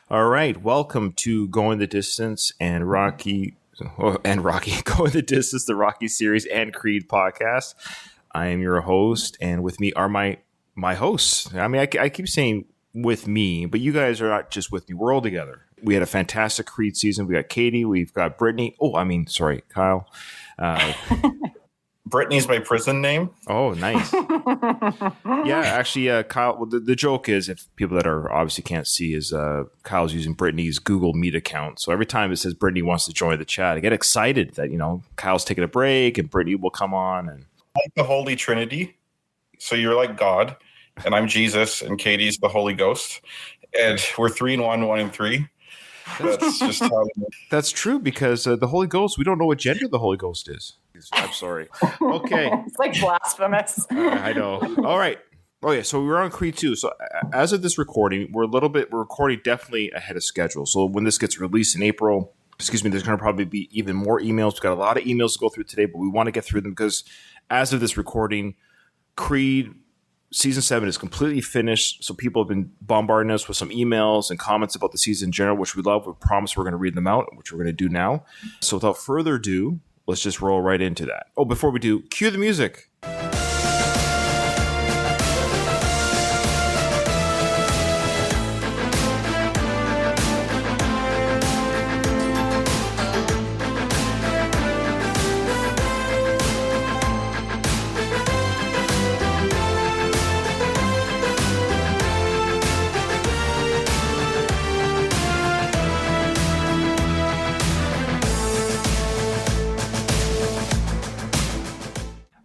All right, welcome to Going the Distance and Rocky, Going the Distance, the Rocky series and Creed podcast. I am your host, and with me are my hosts. I mean, I keep saying with me, but you guys are not just with me. We're all together. We had a fantastic Creed season. We got Katie. We've got Brittany. Kyle. Brittany's my prison name. Oh, nice. Yeah, actually, Kyle, well, the joke is, if people that are obviously can't see, is Kyle's using Brittany's Google Meet account. So every time it says Brittany wants to join the chat, I get excited that, Kyle's taking a break and Brittany will come on. And Like the Holy Trinity. So you're like God, and I'm Jesus, and Katie's the Holy Ghost. And we're 3 in 1, 1 in 3. That's just how. That's true, because the Holy Ghost, we don't know what gender the Holy Ghost is. I'm sorry. Okay. It's like blasphemous. I know. All right. Oh, yeah. So we're on Creed 2. So as of this recording, we're recording definitely ahead of schedule. So when this gets released in April, there's going to probably be even more emails. We've got a lot of emails to go through today, but we want to get through them because as of this recording, Creed Season 7 is completely finished. So people have been bombarding us with some emails and comments about the season in general, which we love. We promise we're going to read them out, which we're going to do now. So without further ado, let's just roll right into that. Oh, before we do, cue the music.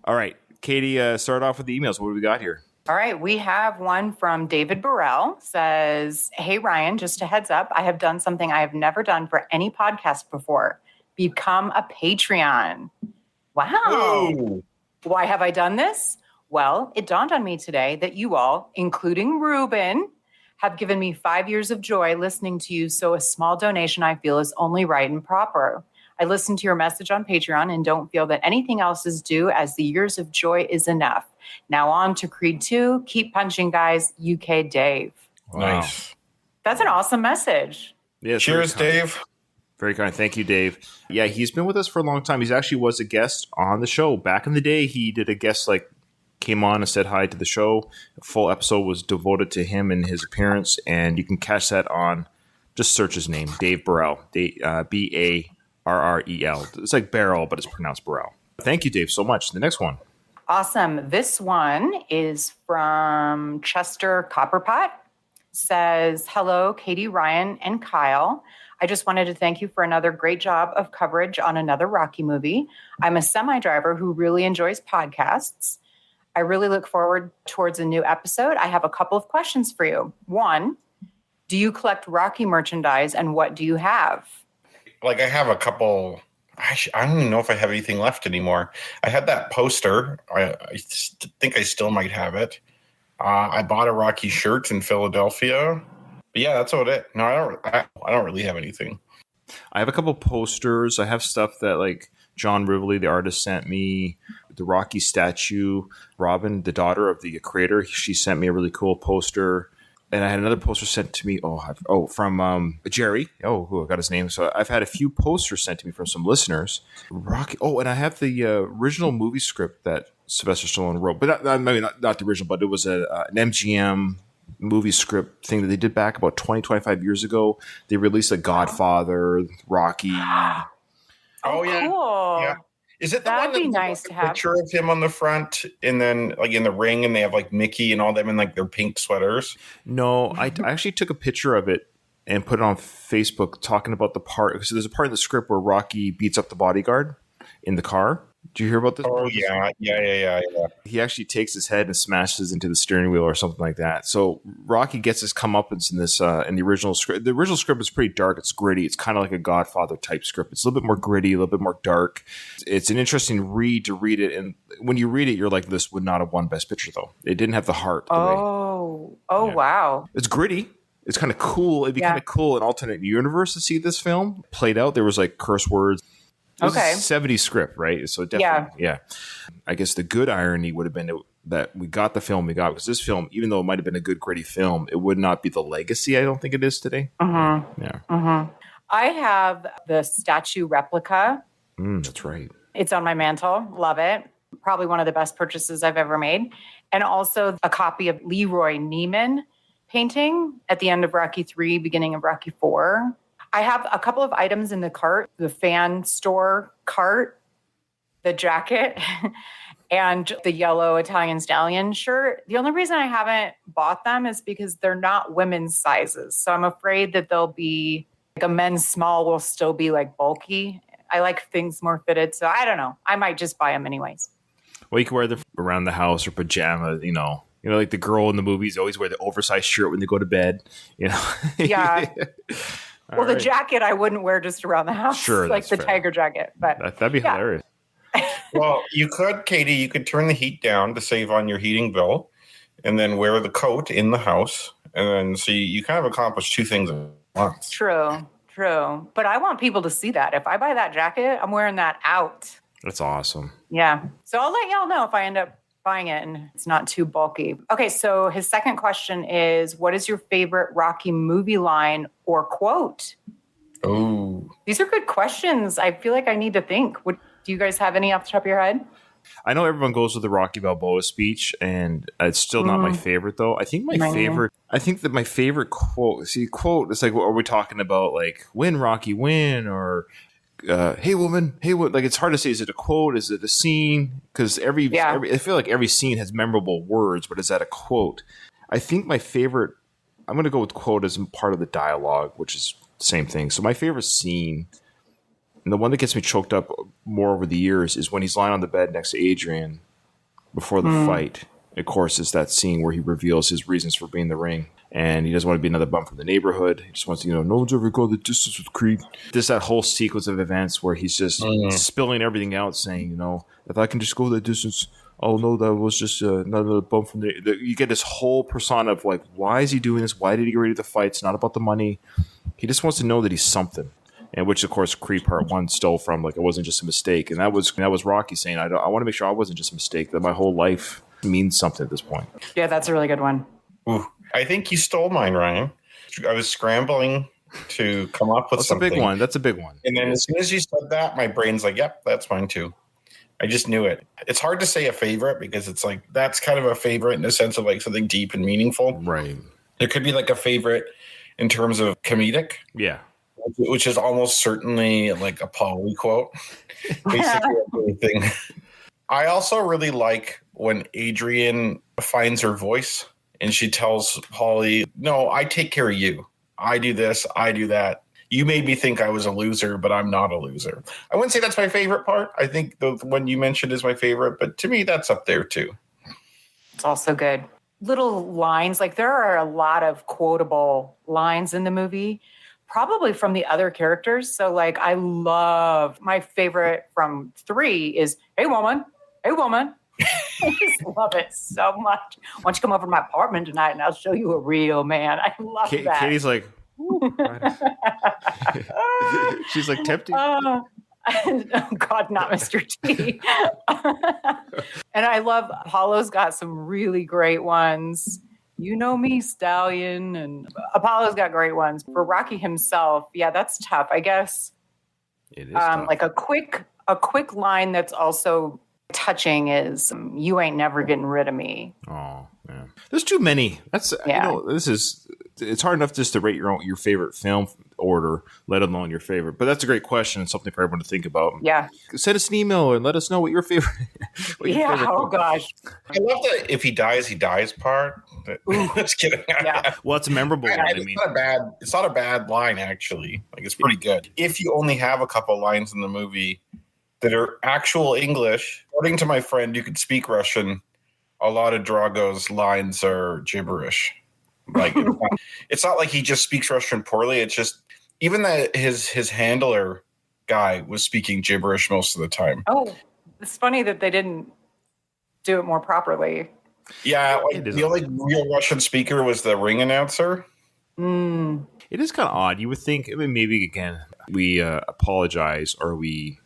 All right, Katie, start off with the emails. What do we got here? All right, we have one from David Burrell. Says, "Hey Ryan, just a heads up. I have done something I have never done for any podcast before. Become a Patreon." Wow. Whoa. Why have I done this? Well, it dawned on me today that you all, including Ruben, have given me 5 years of joy listening to you. So a small donation I feel is only right and proper. I listened to your message on Patreon and don't feel that anything else is due, as the years of joy is enough. Now on to Creed 2. Keep punching, guys. UK Dave. Wow. Nice. That's an awesome message. Yeah, Cheers, Dave. Very kind. Thank you, Dave. Yeah, he's been with us for a long time. He's actually was a guest on the show. Back in the day, he did a guest, came on and said hi to the show. A full episode was devoted to him and his appearance, and you can catch that on, just search his name, Dave Burrell, B-A-R-R-E-L. It's like barrel, but it's pronounced Burrell. Thank you, Dave, so much. The next one. Awesome. This one is from Chester Copperpot. Says, "Hello, Katie, Ryan, and Kyle. I just wanted to thank you for another great job of coverage on another Rocky movie. I'm a semi-driver who really enjoys podcasts. I really look forward towards a new episode. I have a couple of questions for you. One, do you collect Rocky merchandise, and what do you have?" I have a couple. I don't even know if I have anything left anymore. I had that poster. I think I still might have it. I bought a Rocky shirt in Philadelphia. But yeah, that's about it. No, I don't really have anything. I have a couple posters. I have stuff that John Rivoli, the artist, sent me. The Rocky statue. Robin, the daughter of the creator, she sent me a really cool poster. And I had another poster sent to me. From Jerry. I got his name. So I've had a few posters sent to me from some listeners. Rocky. Oh, and I have the original movie script that Sylvester Stallone wrote, but maybe not the original, but it was an MGM movie script thing that they did back about 25 years ago. They released The Godfather, Rocky. Oh yeah, cool. Yeah. Is it the That'd one be that nice to have. Picture of him on the front, and then in the ring, and they have Mickey and all them in their pink sweaters? No, I actually took a picture of it and put it on Facebook talking about the part, because there's a part in the script where Rocky beats up the bodyguard in the car. Do you hear about this? Oh, yeah. He actually takes his head and smashes into the steering wheel or something like that. So Rocky gets his comeuppance in this in the original script. The original script is pretty dark. It's gritty. It's kind of like a Godfather type script. It's a little bit more gritty, a little bit more dark. It's an interesting read to read it. And when you read it, you're like, this would not have won Best Picture, though. It didn't have the heart. Wow. It's gritty. It's kind of cool. It'd be kind of cool in alternate universe to see this film played out. There was curse words. It was a 70s script, right? So definitely, yeah. I guess the good irony would have been that we got the film we got, because this film, even though it might have been a good, gritty film, it would not be the legacy I don't think it is today. Yeah. I have the statue replica. That's right. It's on my mantle. Love it. Probably one of the best purchases I've ever made. And also a copy of Leroy Neiman painting at the end of Rocky 3, beginning of Rocky 4. I have a couple of items in the cart, the fan store cart, the jacket, and the yellow Italian Stallion shirt. The only reason I haven't bought them is because they're not women's sizes. So I'm afraid that they'll be like a men's small will still be like bulky. I like things more fitted. So I don't know. I might just buy them anyways. Well, you can wear them around the house or pajamas, like the girl in the movies always wear the oversized shirt when they go to bed, Yeah. Well, the jacket I wouldn't wear just around the house. Sure. Like the tiger jacket. But that'd be hilarious. Well, you could, Katie, you could turn the heat down to save on your heating bill and then wear the coat in the house. And then you kind of accomplish two things at once. True. But I want people to see that. If I buy that jacket, I'm wearing that out. That's awesome. Yeah. So I'll let y'all know if I end up buying it and it's not too bulky. Okay. So his second question is, what is your favorite Rocky movie line or quote? Oh, These are good questions. I feel like I need to think. Do you guys have any off the top of your head? I know everyone goes with the Rocky Balboa speech, and it's still not my favorite, though. I think I think that my favorite quote, it's like, are we talking about like, win, Rocky, win, or hey, woman, hey, what? Like, it's hard to say. Is it a quote? Is it a scene? Because every I feel like every scene has memorable words, but is that a quote? I think my favorite, I'm going to go with quote as part of the dialogue, which is the same thing. So my favorite scene, and the one that gets me choked up more over the years, is when he's lying on the bed next to Adrian before the fight. Of course, it's that scene where he reveals his reasons for being in the ring. And he doesn't want to be another bum from the neighborhood. He just wants to, no one's ever gone the distance with Creed. Just that whole sequence of events where he's just spilling everything out, saying, if I can just go that distance, I'll know that was just another bum from the... You get this whole persona of like, why is he doing this? Why did he get ready to fight? It's not about the money. He just wants to know that he's something. And which, of course, Creed Part 1 stole from, like, it wasn't just a mistake. And that was Rocky saying, I want to make sure I wasn't just a mistake, that my whole life means something at this point. Yeah, that's a really good one. Ooh, I think you stole mine, Ryan. I was scrambling to come up with something. That's a big one. And then as soon as you said that, my brain's like, yep, that's mine too. I just knew it. It's hard to say a favorite because it's like, that's kind of a favorite in the sense of like something deep and meaningful. Right. There could be like a favorite in terms of comedic. Yeah. Which is almost certainly like a Pauly quote. Basically everything. I also really like when Adrian finds her voice and she tells Pauly, no, I take care of you. I do this, I do that. You made me think I was a loser, but I'm not a loser. I wouldn't say that's my favorite part. I think the one you mentioned is my favorite, but to me, that's up there too. It's also good. Little lines, like there are a lot of quotable lines in the movie, probably from the other characters. So like I love, my favorite from 3 is, hey woman. I just love it so much. Why don't you come over to my apartment tonight and I'll show you a real man. I love that. Katie's like, she's like tempting. Oh God, not Mr. T. And I love Apollo's got some really great ones. You know me, Stallion, and Apollo's got great ones. For Rocky himself, yeah, that's tough. I guess it is tough. Like a quick line that's also touching is you ain't never getting rid of me. Oh man, there's too many. That's it's hard enough just to rate your favorite film order, let alone your favorite. But that's a great question and something for everyone to think about. Yeah, send us an email and let us know what your favorite. Oh gosh, I love the if he dies part. Just kidding. Yeah. Well, it's a memorable one. I mean, it's not a bad line actually. Like it's pretty good. If you only have a couple lines in the movie that are actual English, according to my friend who could speak Russian, a lot of Drago's lines are gibberish. Like it's not like he just speaks Russian poorly. It's just even that his handler guy was speaking gibberish most of the time. Oh, it's funny that they didn't do it more properly. Yeah, like the only real Russian speaker was the ring announcer. It is kind of odd. You would think, maybe again, we apologize or we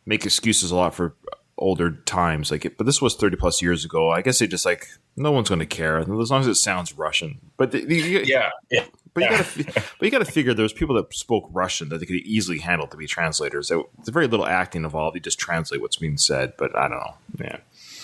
make excuses a lot for older times. But this was 30 plus years ago. I guess they just like, no one's going to care as long as it sounds Russian. But But you got to figure there's people that spoke Russian that they could easily handle to be translators. There's very little acting involved. You just translate what's being said. But I don't know. Yeah.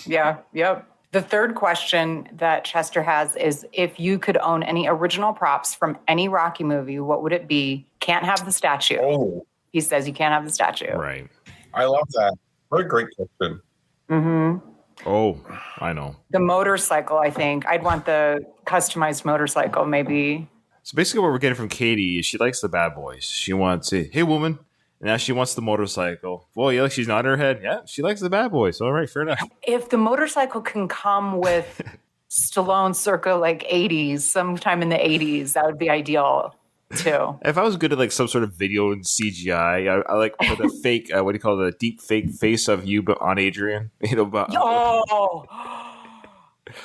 Yeah. Yep. The third question that Chester has is, if you could own any original props from any Rocky movie, what would it be? Can't have the statue. Oh, He says you can't have the statue. Right. I love that. What a great question. Mm-hmm. Oh, I know. The motorcycle, I think. I'd want the customized motorcycle, maybe. So basically what we're getting from Katie is she likes the bad boys. She wants to, hey, woman. And now she wants the motorcycle. Well, yeah, she's nodding her head. Yeah, she likes the bad boys. All right, fair enough. If the motorcycle can come with Stallone circa like 80s, sometime in the 80s, that would be ideal too. If I was good at like some sort of video and CGI, I like put the fake, what do you call it, the deep fake face of you but on Adrian.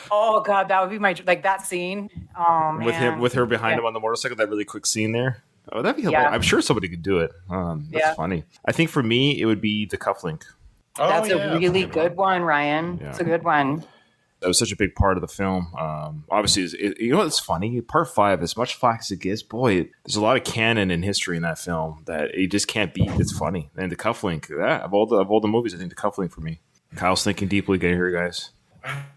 Oh God, that would be like that scene. Oh man. With her behind him on the motorcycle, that really quick scene there. Oh, that'd be hilarious. I'm sure somebody could do it. That's funny. I think for me, it would be the cufflink. That's a really good one, Ryan. Yeah. It's a good one. That was such a big part of the film. Obviously, you know what's funny? Part 5, as much flack as it gets, boy, there's a lot of canon and history in that film that it just can't beat. It's funny. And the cufflink, of all the movies, I think the cufflink for me. Kyle's thinking deeply. Get here, guys.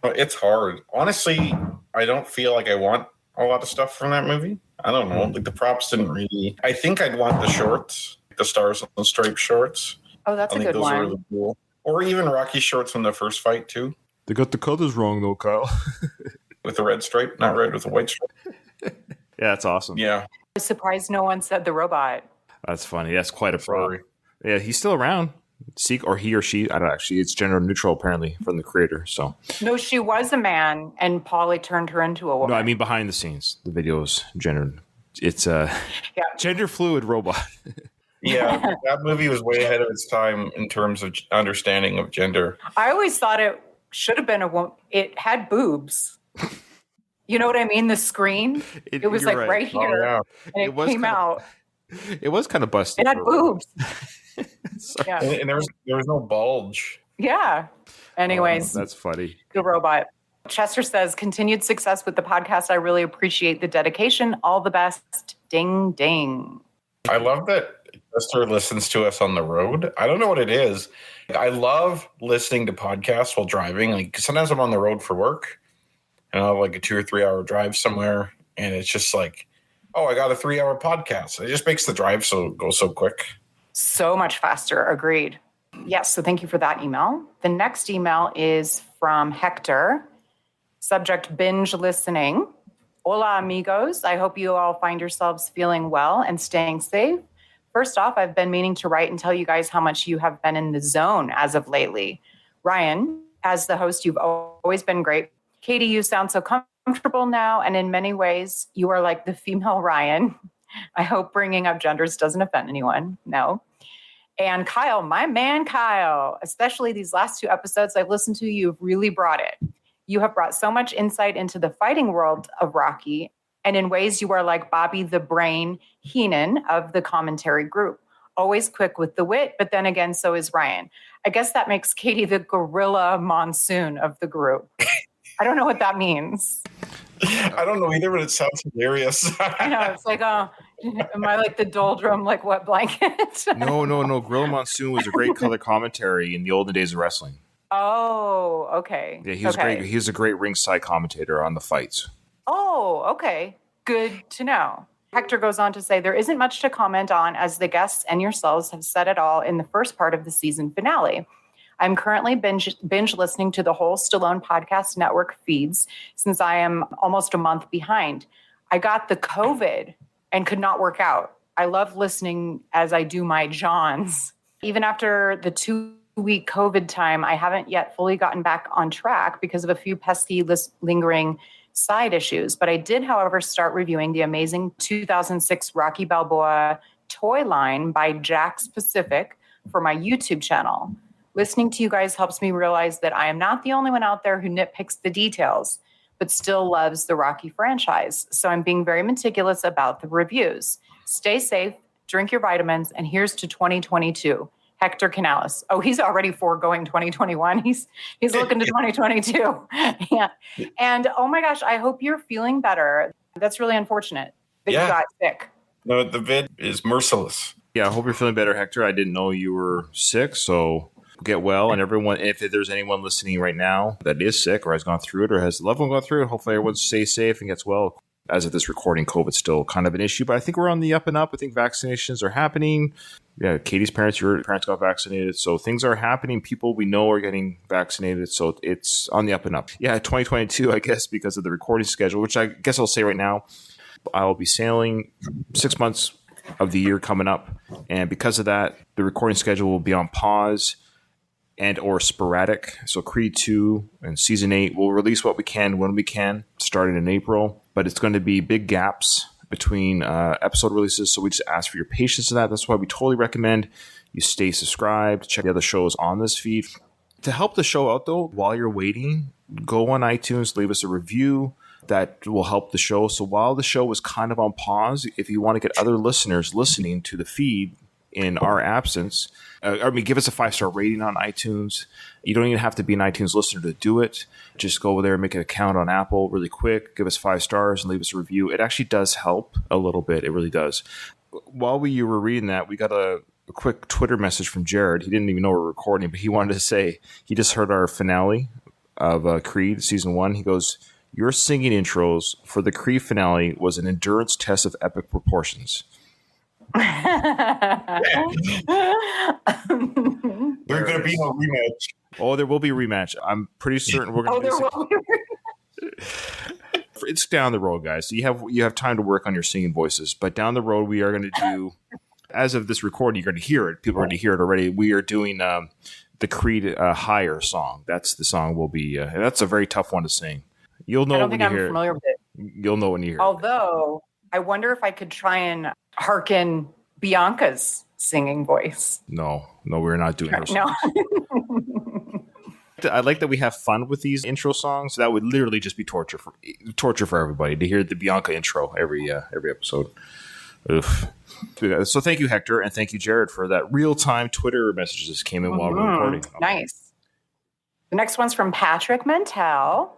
It's hard. Honestly, I don't feel like I want a lot of stuff from that movie. I don't know. Like the props didn't really. I think I'd want the shorts, the Stars and Stripes shorts. Oh, that's I a think good those one. are really cool. Or even Rocky shorts from the first fight too, They got the colors wrong though, Kyle. with the red stripe, not red with the white stripe. Yeah, that's awesome. Yeah, I'm surprised no one said the robot. That's funny. That's quite a pro. sorry. Yeah, he's still around. Or he or she. I don't know. Actually, it's gender neutral apparently from the creator. So No, she was a man, and Polly turned her into a woman. no, I mean behind the scenes, the video is gender. It's a gender fluid robot. Yeah, that movie was way ahead of its time in terms of understanding of gender. I always thought it should have been a woman. It had boobs. You know what I mean? The screen. It was you're like right Oh, here, yeah. and it came out. It was kind of busted. It had boobs. Yeah. And there was no bulge. Yeah. Anyways, That's funny. the robot. Chester says, continued success with the podcast. I really appreciate the dedication. All the best. Ding, ding. I love that Chester listens to us on the road. I don't know what it is. I love listening to podcasts while driving. Like sometimes I'm on the road for work and I'll have like a 2 or 3 hour drive somewhere. And it's just like, oh, I got a 3 hour podcast. It just makes the drive go so quick. So much faster. Agreed. Yes. So thank you for that email. The next email is from Hector. Subject: binge listening. Hola, amigos. I hope you all find yourselves feeling well and staying safe. First off, I've been meaning to write and tell you guys how much you have been in the zone as of lately. Ryan, as the host, you've always been great. Katie, you sound so comfortable now, and in many ways, you are like the female Ryan. I hope bringing up genders doesn't offend anyone. No. And Kyle, my man Kyle, especially these last 2 episodes I've listened to, you've really brought it. You have brought so much insight into the fighting world of Rocky, and in ways you are like Bobby the Brain Heenan of the commentary group. Always quick with the wit, but then again, so is Ryan. I guess that makes Katie the gorilla monsoon of the group. I don't know what that means. I don't know either, but it sounds hilarious. I know, it's like, am I like the doldrum, like wet blanket? No. Gorilla Monsoon was a great color commentary in the olden days of wrestling. Oh, okay. Yeah, he was great. He was a great ringside commentator on the fights. Oh, okay. Good to know. Hector goes on to say, there isn't much to comment on as the guests and yourselves have said it all in the first part of the season finale. I'm currently binge listening to the whole Stallone Podcast Network feeds since I am almost a month behind. I got the COVID and could not work out. I love listening as I do my Johns. Even after the 2-week COVID time, I haven't yet fully gotten back on track because of a few pesky lingering side issues. But I did, however, start reviewing the amazing 2006 Rocky Balboa toy line by Jack's Pacific for my YouTube channel. Listening to you guys helps me realize that I am not the only one out there who nitpicks the details, but still loves the Rocky franchise. So I'm being very meticulous about the reviews. Stay safe, drink your vitamins, and here's to 2022. Hector Canales. Oh, he's already foregoing 2021. He's looking to 2022. Yeah. And oh my gosh, I hope you're feeling better. That's really unfortunate that you got sick. No, the vid is merciless. Yeah, I hope you're feeling better, Hector. I didn't know you were sick, so get well. And everyone, if there's anyone listening right now that is sick or has gone through it or has a loved one gone through it, hopefully everyone stays safe and gets well. As of this recording, COVID's still kind of an issue, but I think we're on the up and up. I think vaccinations are happening. Yeah, Katie's parents, your parents got vaccinated. So things are happening. People we know are getting vaccinated. So it's on the up and up. Yeah, 2022, I guess, because of the recording schedule, which I guess I'll say right now, I'll be sailing 6 months of the year coming up. And because of that, the recording schedule will be on pause and or sporadic. So Creed 2 and Season 8, we'll release what we can when we can, starting in April. But it's going to be big gaps between episode releases. So we just ask for your patience in that. That's why we totally recommend you stay subscribed, check the other shows on this feed. To help the show out, though, while you're waiting, go on iTunes, leave us a review. That will help the show. So while the show was kind of on pause, if you want to get other listeners listening to the feed in our absence, give us a 5-star rating on iTunes. You don't even have to be an iTunes listener to do it. Just go over there and make an account on Apple really quick. Give us 5 stars and leave us a review. It actually does help a little bit. It really does. While you were reading that, we got a quick Twitter message from Jared. He didn't even know we were recording, but he wanted to say he just heard our finale of Creed Season 1. He goes, "Your singing intros for the Creed finale was an endurance test of epic proportions." There's going to be no rematch. Oh, there will be a rematch. I'm pretty certain we're going to do It's down the road, guys. So you have time to work on your singing voices. But down the road, we are going to do, as of this recording, you're going to hear it. People are going to hear it already. We are doing the Creed Higher song. That's the song we'll be. That's a very tough one to sing. You'll know when you hear it. I don't think I'm familiar with it. You'll know when you hear it. Although, I wonder if I could try and hearken Bianca's singing voice. No, we're not doing her song. No. I like that we have fun with these intro songs. That would literally just be torture for everybody to hear the Bianca intro every episode. Oof. So thank you, Hector, and thank you, Jared, for that real-time Twitter messages that came in while we're recording. Nice. The next one's from Patrick Mentel.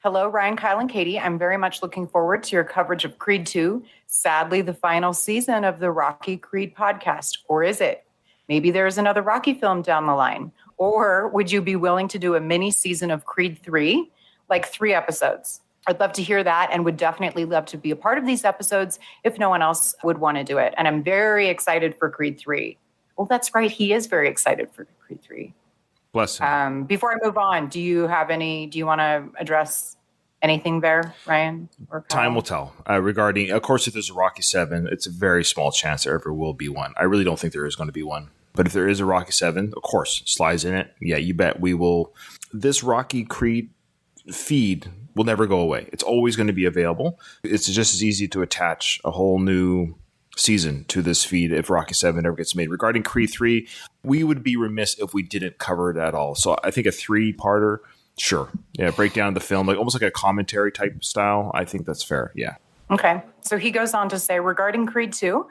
Hello, Ryan, Kyle, and Katie. I'm very much looking forward to your coverage of Creed 2. Sadly, the final season of the Rocky Creed podcast. Or is it? Maybe there's another Rocky film down the line. Or would you be willing to do a mini season of Creed 3, like 3 episodes? I'd love to hear that and would definitely love to be a part of these episodes if no one else would want to do it. And I'm very excited for Creed 3. Well, that's right. He is very excited for Creed 3. Bless him. Before I move on, do you want to address anything there, Ryan? Or Kyle? Time will tell. Regarding, of course, if there's a Rocky 7, it's a very small chance there ever will be one. I really don't think there is going to be one. But if there is a Rocky 7, of course, Sly's in it. Yeah, you bet we will. This Rocky Creed feed will never go away. It's always going to be available. It's just as easy to attach a whole new season to this feed if Rocky 7 ever gets made. Regarding Creed 3, we would be remiss if we didn't cover it at all. So I think a 3-parter, sure. Yeah, break down the film, like almost like a commentary type style. I think that's fair. Yeah. Okay. So he goes on to say, regarding Creed 2,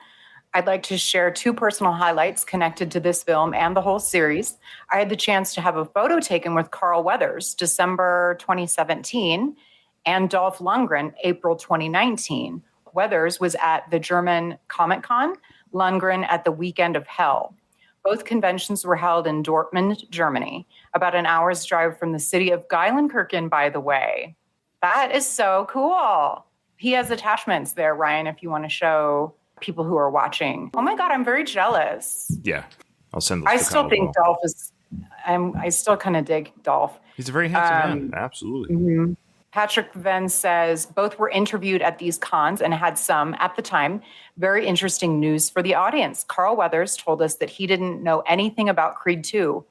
I'd like to share 2 personal highlights connected to this film and the whole series. I had the chance to have a photo taken with Carl Weathers, December 2017, and Dolph Lundgren, April 2019. Weathers was at the German Comic-Con, Lundgren at the Weekend of Hell. Both conventions were held in Dortmund, Germany, about an hour's drive from the city of Geilenkirchen, by the way. That is so cool. He has attachments there, Ryan, if you want to show people who are watching. Oh my God, I'm very jealous. Yeah, I'll send those. I still think Dolph is, I still kind of dig Dolph. He's a very handsome man, absolutely. Mm-hmm. Patrick Venn says, both were interviewed at these cons and had some, at the time, very interesting news for the audience. Carl Weathers told us that he didn't know anything about Creed 2,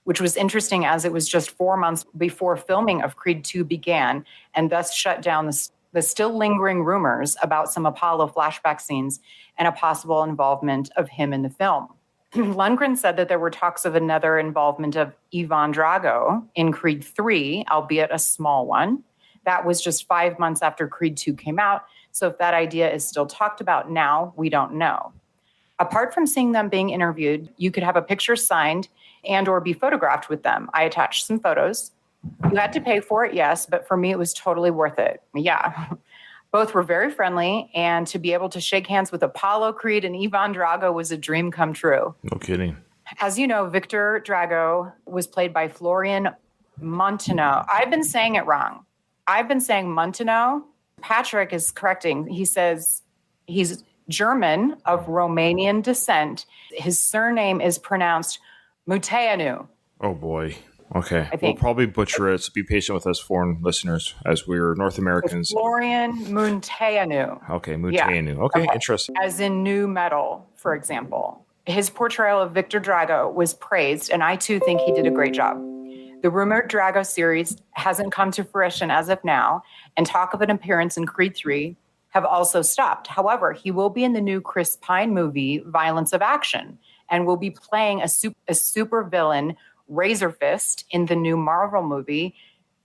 which was interesting as it was just 4 months before filming of Creed 2 began, and thus shut down the still lingering rumors about some Apollo flashback scenes and a possible involvement of him in the film. Lundgren said that there were talks of another involvement of Ivan Drago in Creed 3, albeit a small one. That was just 5 months after Creed 2 came out, so if that idea is still talked about now, we don't know. Apart from seeing them being interviewed, you could have a picture signed and or be photographed with them. I attached some photos. You had to pay for it, yes, but for me, it was totally worth it. Yeah. Both were very friendly, and to be able to shake hands with Apollo Creed and Ivan Drago was a dream come true. No kidding. As you know, Victor Drago was played by Florian Montenot. I've been saying it wrong. I've been saying Montenot. Patrick is correcting. He says he's German of Romanian descent. His surname is pronounced Muteanu. Oh, boy. Okay. I think. We'll probably butcher it, so be patient with us foreign listeners as we're North Americans. Florian Munteanu. Okay, Muteanu. Yeah. Okay, interesting. As in new metal, for example. His portrayal of Victor Drago was praised, and I too think he did a great job. The rumored Drago series hasn't come to fruition as of now, and talk of an appearance in Creed 3 have also stopped. However, he will be in the new Chris Pine movie, Violence of Action, and will be playing a super villain, Razor Fist, in the new Marvel movie,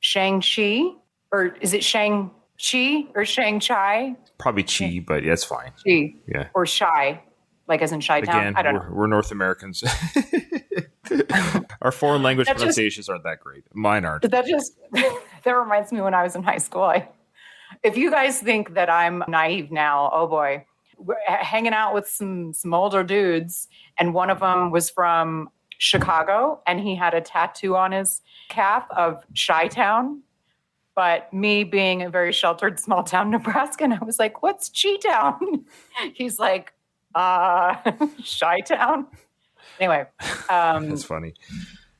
Shang-Chi, or is it Shang-Chi or Shang-Chi? Probably Chi, but yeah, it's fine. Chi. Yeah. Or Shy, like as in Chi-Town. Again, I don't know. we're North Americans. Our foreign language pronunciations aren't that great. Mine aren't. That reminds me when I was in high school. If you guys think that I'm naive now, oh boy, we're hanging out with some older dudes, and one of them was from Chicago, and he had a tattoo on his calf of Chi-Town. But me being a very sheltered small town Nebraskan, I was like, what's Chi-Town? He's like, Chi-Town. Anyway. That's funny.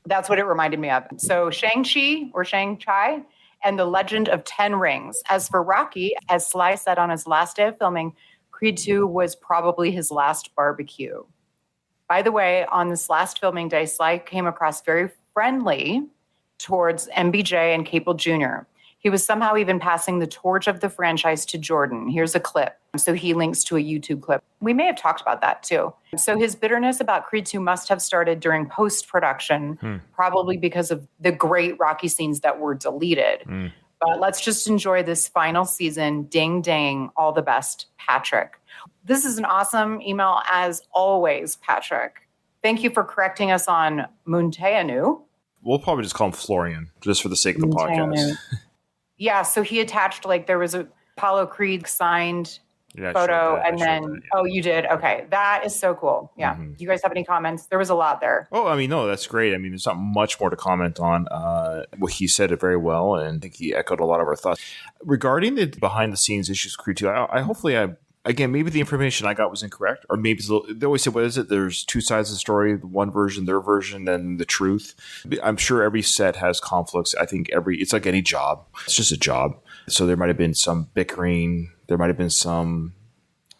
That's what it reminded me of. So Shang-Chi or Shang-Chi and the Legend of 10 Rings. As for Rocky, as Sly said on his last day of filming, Creed 2 was probably his last barbecue. By the way, on this last filming day, Sly came across very friendly towards MBJ and Cable Jr. He was somehow even passing the torch of the franchise to Jordan. Here's a clip. So he links to a YouTube clip. We may have talked about that too. So his bitterness about Creed 2 must have started during post-production, probably because of the great Rocky scenes that were deleted. But let's just enjoy this final season. Ding, ding. All the best, Patrick. This is an awesome email as always, Patrick. Thank you for correcting us on Munteanu. We'll probably just call him Florian, just for the sake of the podcast. Yeah, so he attached, like, there was a Apollo Creed signed photo, and then, oh, you did? Okay, that is so cool. Yeah. Do you guys have any comments? There was a lot there. Oh, I mean, no, that's great. I mean, there's not much more to comment on. Well, he said it very well, and I think he echoed a lot of our thoughts. Regarding the behind-the-scenes issues of Creed 2, again, maybe the information I got was incorrect, or maybe they always say, what is it? There's two sides of the story, one version, their version, and the truth. I'm sure every set has conflicts. I think it's like any job. It's just a job. So there might have been some bickering. There might have been some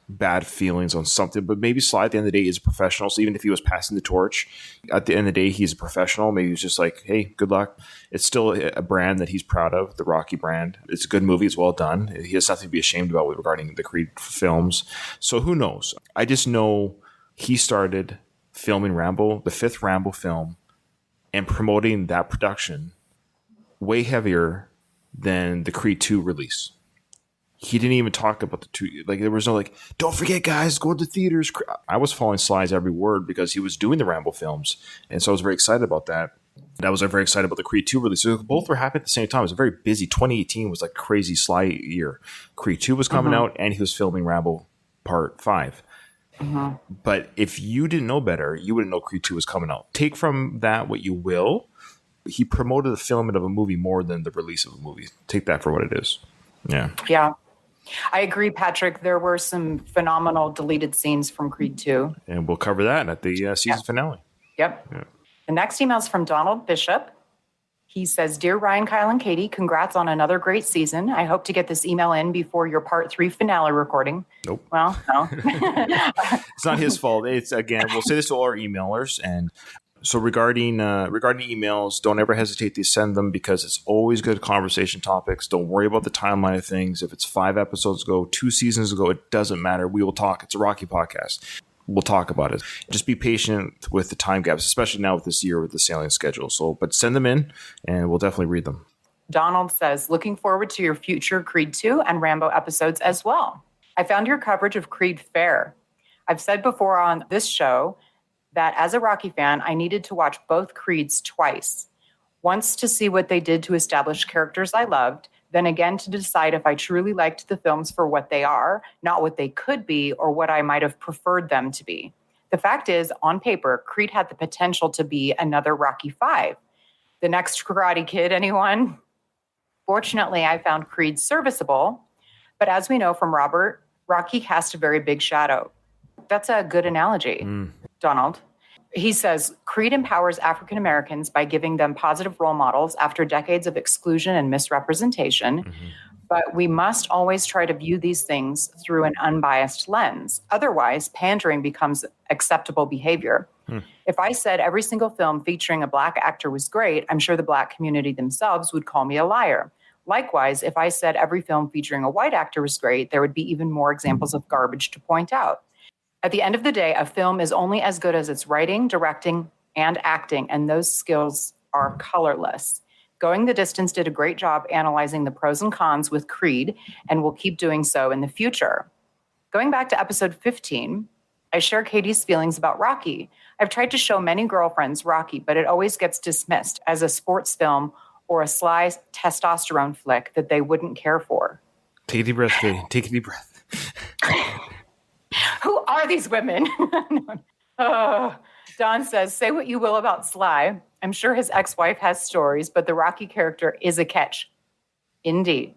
bad feelings on something, but maybe Sly at the end of the day is a professional. So even if he was passing the torch, at the end of the day, he's a professional. Maybe he's just like, hey, good luck. It's still a brand that he's proud of, the Rocky brand. It's a good movie. It's well done. He has nothing to be ashamed about regarding the Creed films. So who knows? I just know he started filming Rambo, the fifth Rambo film, and promoting that production way heavier than the Creed 2 release. He didn't even talk about the two. Like, there was no like, don't forget, guys, go to the theaters. I was following Sly's every word because he was doing the Rambo films. And so I was very excited about that. And I was very excited about the Creed 2 release. So both were happening at the same time. It was a very busy 2018 was like a crazy Sly year. Creed 2 was coming out, and he was filming Rambo Part 5. But if you didn't know better, you wouldn't know Creed 2 was coming out. Take from that what you will. He promoted the filming of a movie more than the release of a movie. Take that for what it is. Yeah. Yeah. I agree, Patrick. There were some phenomenal deleted scenes from Creed 2. And we'll cover that at the season finale. Yep. Yeah. The next email is from Donald Bishop. He says, Dear Ryan, Kyle, and Katie, congrats on another great season. I hope to get this email in before your part 3 finale recording. Nope. Well, no. It's not his fault. It's, again, we'll say this to all our emailers. And so regarding emails, don't ever hesitate to send them because it's always good conversation topics. Don't worry about the timeline of things. If it's 5 episodes ago, 2 seasons ago, it doesn't matter. We will talk. It's a Rocky podcast. We'll talk about it. Just be patient with the time gaps, especially now with this year with the sailing schedule. So, but send them in and we'll definitely read them. Donald says, looking forward to your future Creed 2 and Rambo episodes as well. I found your coverage of Creed fair. I've said before on this show that as a Rocky fan, I needed to watch both Creeds twice. Once to see what they did to establish characters I loved, then again to decide if I truly liked the films for what they are, not what they could be or what I might have preferred them to be. The fact is, on paper, Creed had the potential to be another Rocky V. The next Karate Kid, anyone? Fortunately, I found Creed serviceable, but as we know from Robert, Rocky cast a very big shadow. That's a good analogy, Donald. He says, Creed empowers African Americans by giving them positive role models after decades of exclusion and misrepresentation. But we must always try to view these things through an unbiased lens. Otherwise, pandering becomes acceptable behavior. If I said every single film featuring a Black actor was great, I'm sure the Black community themselves would call me a liar. Likewise, if I said every film featuring a white actor was great, there would be even more examples of garbage to point out. At the end of the day, a film is only as good as its writing, directing, and acting, and those skills are colorless. Going the Distance did a great job analyzing the pros and cons with Creed, and will keep doing so in the future. Going back to episode 15, I share Katie's feelings about Rocky. I've tried to show many girlfriends Rocky, but it always gets dismissed as a sports film or a sly testosterone flick that they wouldn't care for. Take a deep breath, Katie. Take a deep breath. Who are these women? Don says, say what you will about Sly. I'm sure his ex-wife has stories, but the Rocky character is a catch. Indeed.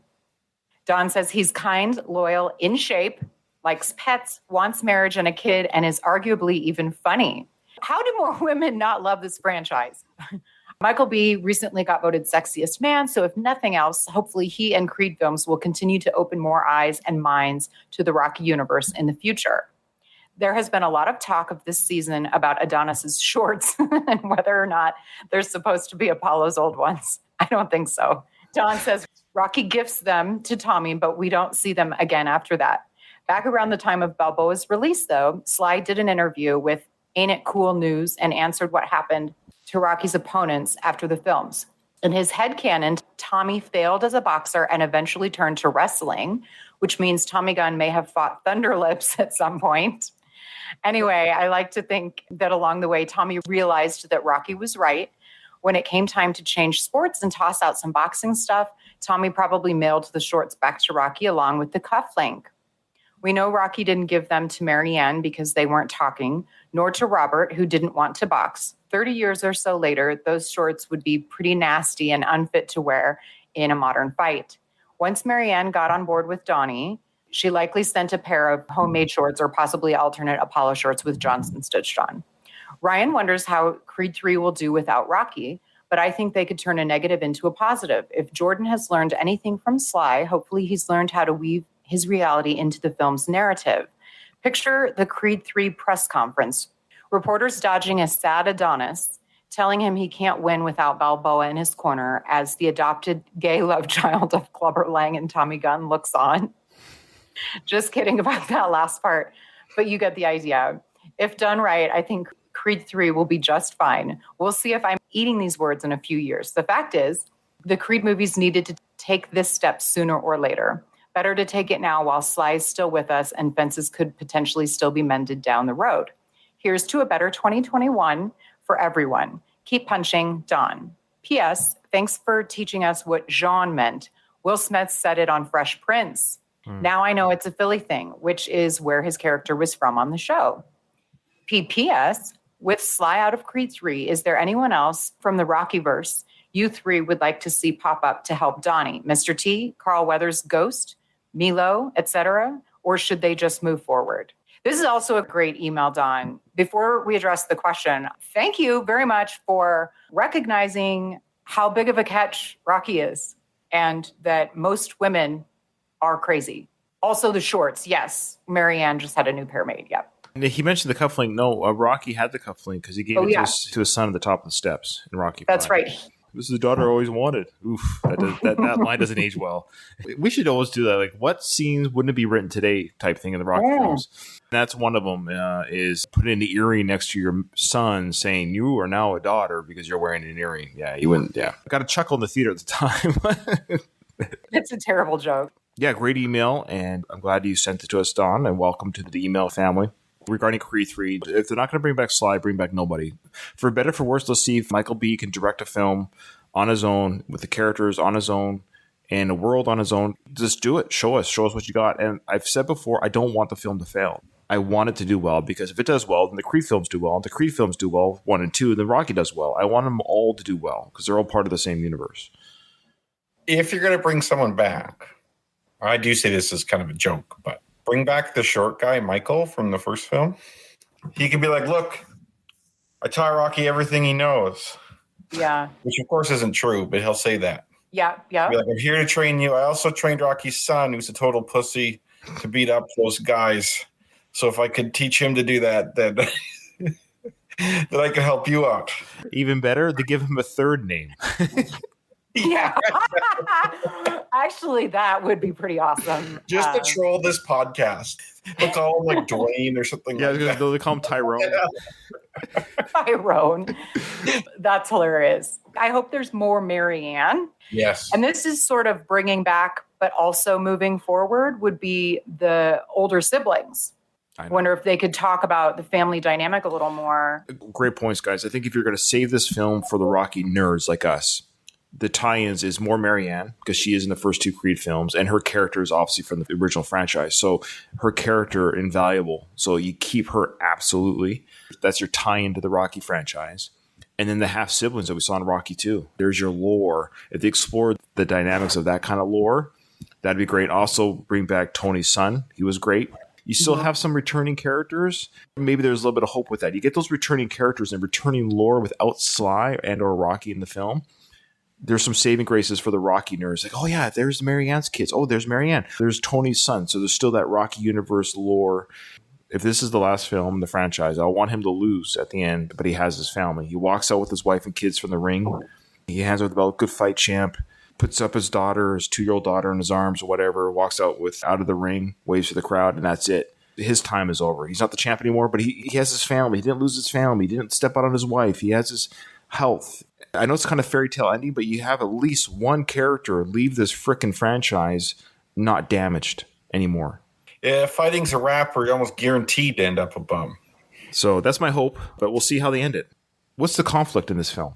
Don says he's kind, loyal, in shape, likes pets, wants marriage and a kid, and is arguably even funny. How do more women not love this franchise? Michael B. recently got voted sexiest man, so if nothing else, hopefully he and Creed films will continue to open more eyes and minds to the Rocky universe in the future. There has been a lot of talk of this season about Adonis's shorts and whether or not they're supposed to be Apollo's old ones. I don't think so. Don says Rocky gifts them to Tommy, but we don't see them again after that. Back around the time of Balboa's release, though, Sly did an interview with Ain't It Cool News and answered what happened to Rocky's opponents after the films. In his headcanon, Tommy failed as a boxer and eventually turned to wrestling, which means Tommy Gunn may have fought Thunderlips at some point. Anyway, I like to think that along the way, Tommy realized that Rocky was right. When it came time to change sports and toss out some boxing stuff, Tommy probably mailed the shorts back to Rocky along with the cufflink. We know Rocky didn't give them to Marianne because they weren't talking, nor to Robert, who didn't want to box. 30 years or so later, those shorts would be pretty nasty and unfit to wear in a modern fight. Once Marianne got on board with Donnie, she likely sent a pair of homemade shorts or possibly alternate Apollo shorts with Johnson stitched on. Ryan wonders how Creed 3 will do without Rocky, but I think they could turn a negative into a positive. If Jordan has learned anything from Sly, hopefully he's learned how to weave his reality into the film's narrative. Picture the Creed 3 press conference. Reporters dodging a sad Adonis, telling him he can't win without Balboa in his corner as the adopted gay love child of Clubber Lang and Tommy Gunn looks on. Just kidding about that last part, but you get the idea. If done right, I think Creed 3 will be just fine. We'll see if I'm eating these words in a few years. The fact is, the Creed movies needed to take this step sooner or later. Better to take it now while Sly is still with us and fences could potentially still be mended down the road. Here's to a better 2021 for everyone. Keep punching, Don. P.S. Thanks for teaching us what Jean meant. Will Smith said it on Fresh Prince. Now I know it's a Philly thing, which is where his character was from on the show. P.P.S. With Sly out of Creed 3, is there anyone else from the Rockyverse you three would like to see pop up to help Donnie? Mr. T, Carl Weathers' Ghost, Milo, etc.? Or should they just move forward? This is also a great email, Don. Before we address the question, thank you very much for recognizing how big of a catch Rocky is and that most women are crazy. Also the shorts. Yes. Marianne just had a new pair made. Yep. He mentioned the cufflink. No, Rocky had the cufflink because he gave it to his son at the top of the steps in Rocky. That's 5. right. This is the daughter I always wanted. Oof, that line doesn't age well. We should always do that. Like, what scenes wouldn't it be written today type thing in the Rocky films? That's one of them is putting an earring next to your son saying, you are now a daughter because you're wearing an earring. Yeah, you wouldn't. Yeah. Got a chuckle in the theater at the time. It's a terrible joke. Yeah, great email. And I'm glad you sent it to us, Don. And welcome to the email family. regarding Creed 3. If they're not going to bring back Sly, bring back nobody. For better, for worse, let's see if Michael B. can direct a film on his own, with the characters on his own, and a world on his own. Just do it. Show us what you got. And I've said before, I don't want the film to fail. I want it to do well, because if it does well, then the Creed films do well. And the Creed films do well, 1 and 2, then Rocky does well. I want them all to do well, because they're all part of the same universe. If you're going to bring someone back, I do say this as kind of a joke, but bring back the short guy, Michael, from the first film. He could be like, look, I taught Rocky everything he knows. Yeah. Which, of course, isn't true, but he'll say that. Yeah, yeah. Be like, I'm here to train you. I also trained Rocky's son, who's a total pussy, to beat up those guys. So if I could teach him to do that, then that I could help you out. Even better, they give him a third name. Yeah. Actually, that would be pretty awesome. Just to troll this podcast. They'll call him like Dwayne or something like that. They call him Tyrone. Tyrone. That's hilarious. I hope there's more Marianne. Yes. And this is sort of bringing back, but also moving forward, would be the older siblings. I wonder if they could talk about the family dynamic a little more. Great points, guys. I think if you're going to save this film for the Rocky nerds like us, the tie-ins is more Marianne, because she is in the first 2 Creed films, and her character is obviously from the original franchise. So her character, invaluable. So you keep her absolutely. That's your tie-in to the Rocky franchise. And then the half-siblings that we saw in Rocky 2. There's your lore. If they explore the dynamics of that kind of lore, that'd be great. Also, bring back Tony's son. He was great. You still have some returning characters. Maybe there's a little bit of hope with that. You get those returning characters and returning lore without Sly and or Rocky in the film. There's some saving graces for the Rocky nerds. Like, oh yeah, there's Marianne's kids. Oh, there's Marianne. There's Tony's son. So there's still that Rocky universe lore. If this is the last film in the franchise, I want him to lose at the end, but he has his family. He walks out with his wife and kids from the ring. He hands over the belt, good fight, champ. Puts up his daughter, his 2-year-old daughter in his arms or whatever, walks out of the ring, waves to the crowd, and that's it. His time is over. He's not the champ anymore, but he has his family. He didn't lose his family. He didn't step out on his wife. He has his health. I know it's kind of fairy tale ending, but you have at least one character leave this frickin' franchise not damaged anymore. Yeah, fighting's a wrap, or you're almost guaranteed to end up a bum. So that's my hope, but we'll see how they end it. What's the conflict in this film?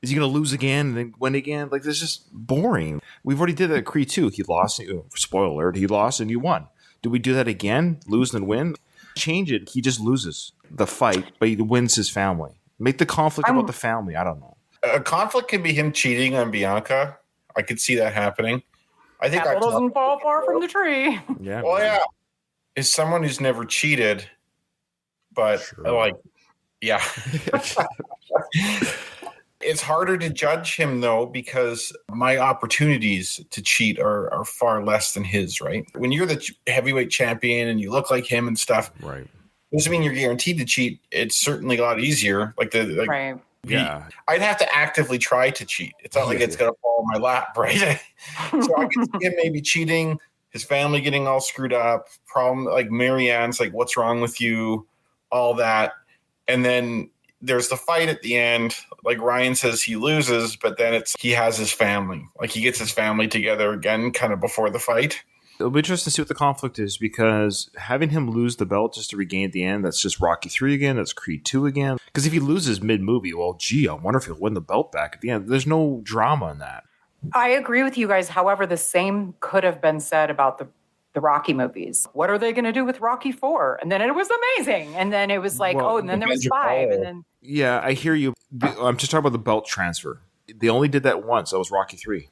Is he going to lose again and then win again? Like, this is just boring. We've already did that at Creed 2. He lost. Spoiler alert. He lost and you won. Do we do that again? Lose and win? Change it. He just loses the fight, but he wins his family. Make the conflict about the family. I don't know. A conflict could be him cheating on Bianca. I could see that happening. I think apple doesn't fall far from the tree. Yeah. Well, yeah. Is someone who's never cheated, but yeah. It's harder to judge him, though, because my opportunities to cheat are far less than his, right? When you're the heavyweight champion and you look like him and stuff, right? Doesn't mean you're guaranteed to cheat. It's certainly a lot easier. Right. Yeah. I'd have to actively try to cheat. It's not like it's going to fall in my lap, right? So I can see him maybe cheating, his family getting all screwed up, problem like Marianne's like, what's wrong with you? All that. And then there's the fight at the end. Like Ryan says, he loses, but then he has his family. Like he gets his family together again kind of before the fight. It'll be interesting to see what the conflict is, because having him lose the belt just to regain at the end, that's just Rocky 3 again, that's Creed 2 again. Because if he loses mid-movie, well, gee, I wonder if he'll win the belt back at the end. There's no drama in that. I agree with you guys. However, the same could have been said about the Rocky movies. What are they going to do with Rocky 4? And then it was amazing. And then it was like, and then there was 5. And then yeah, I hear you. I'm just talking about the belt transfer. They only did that once. That was Rocky 3.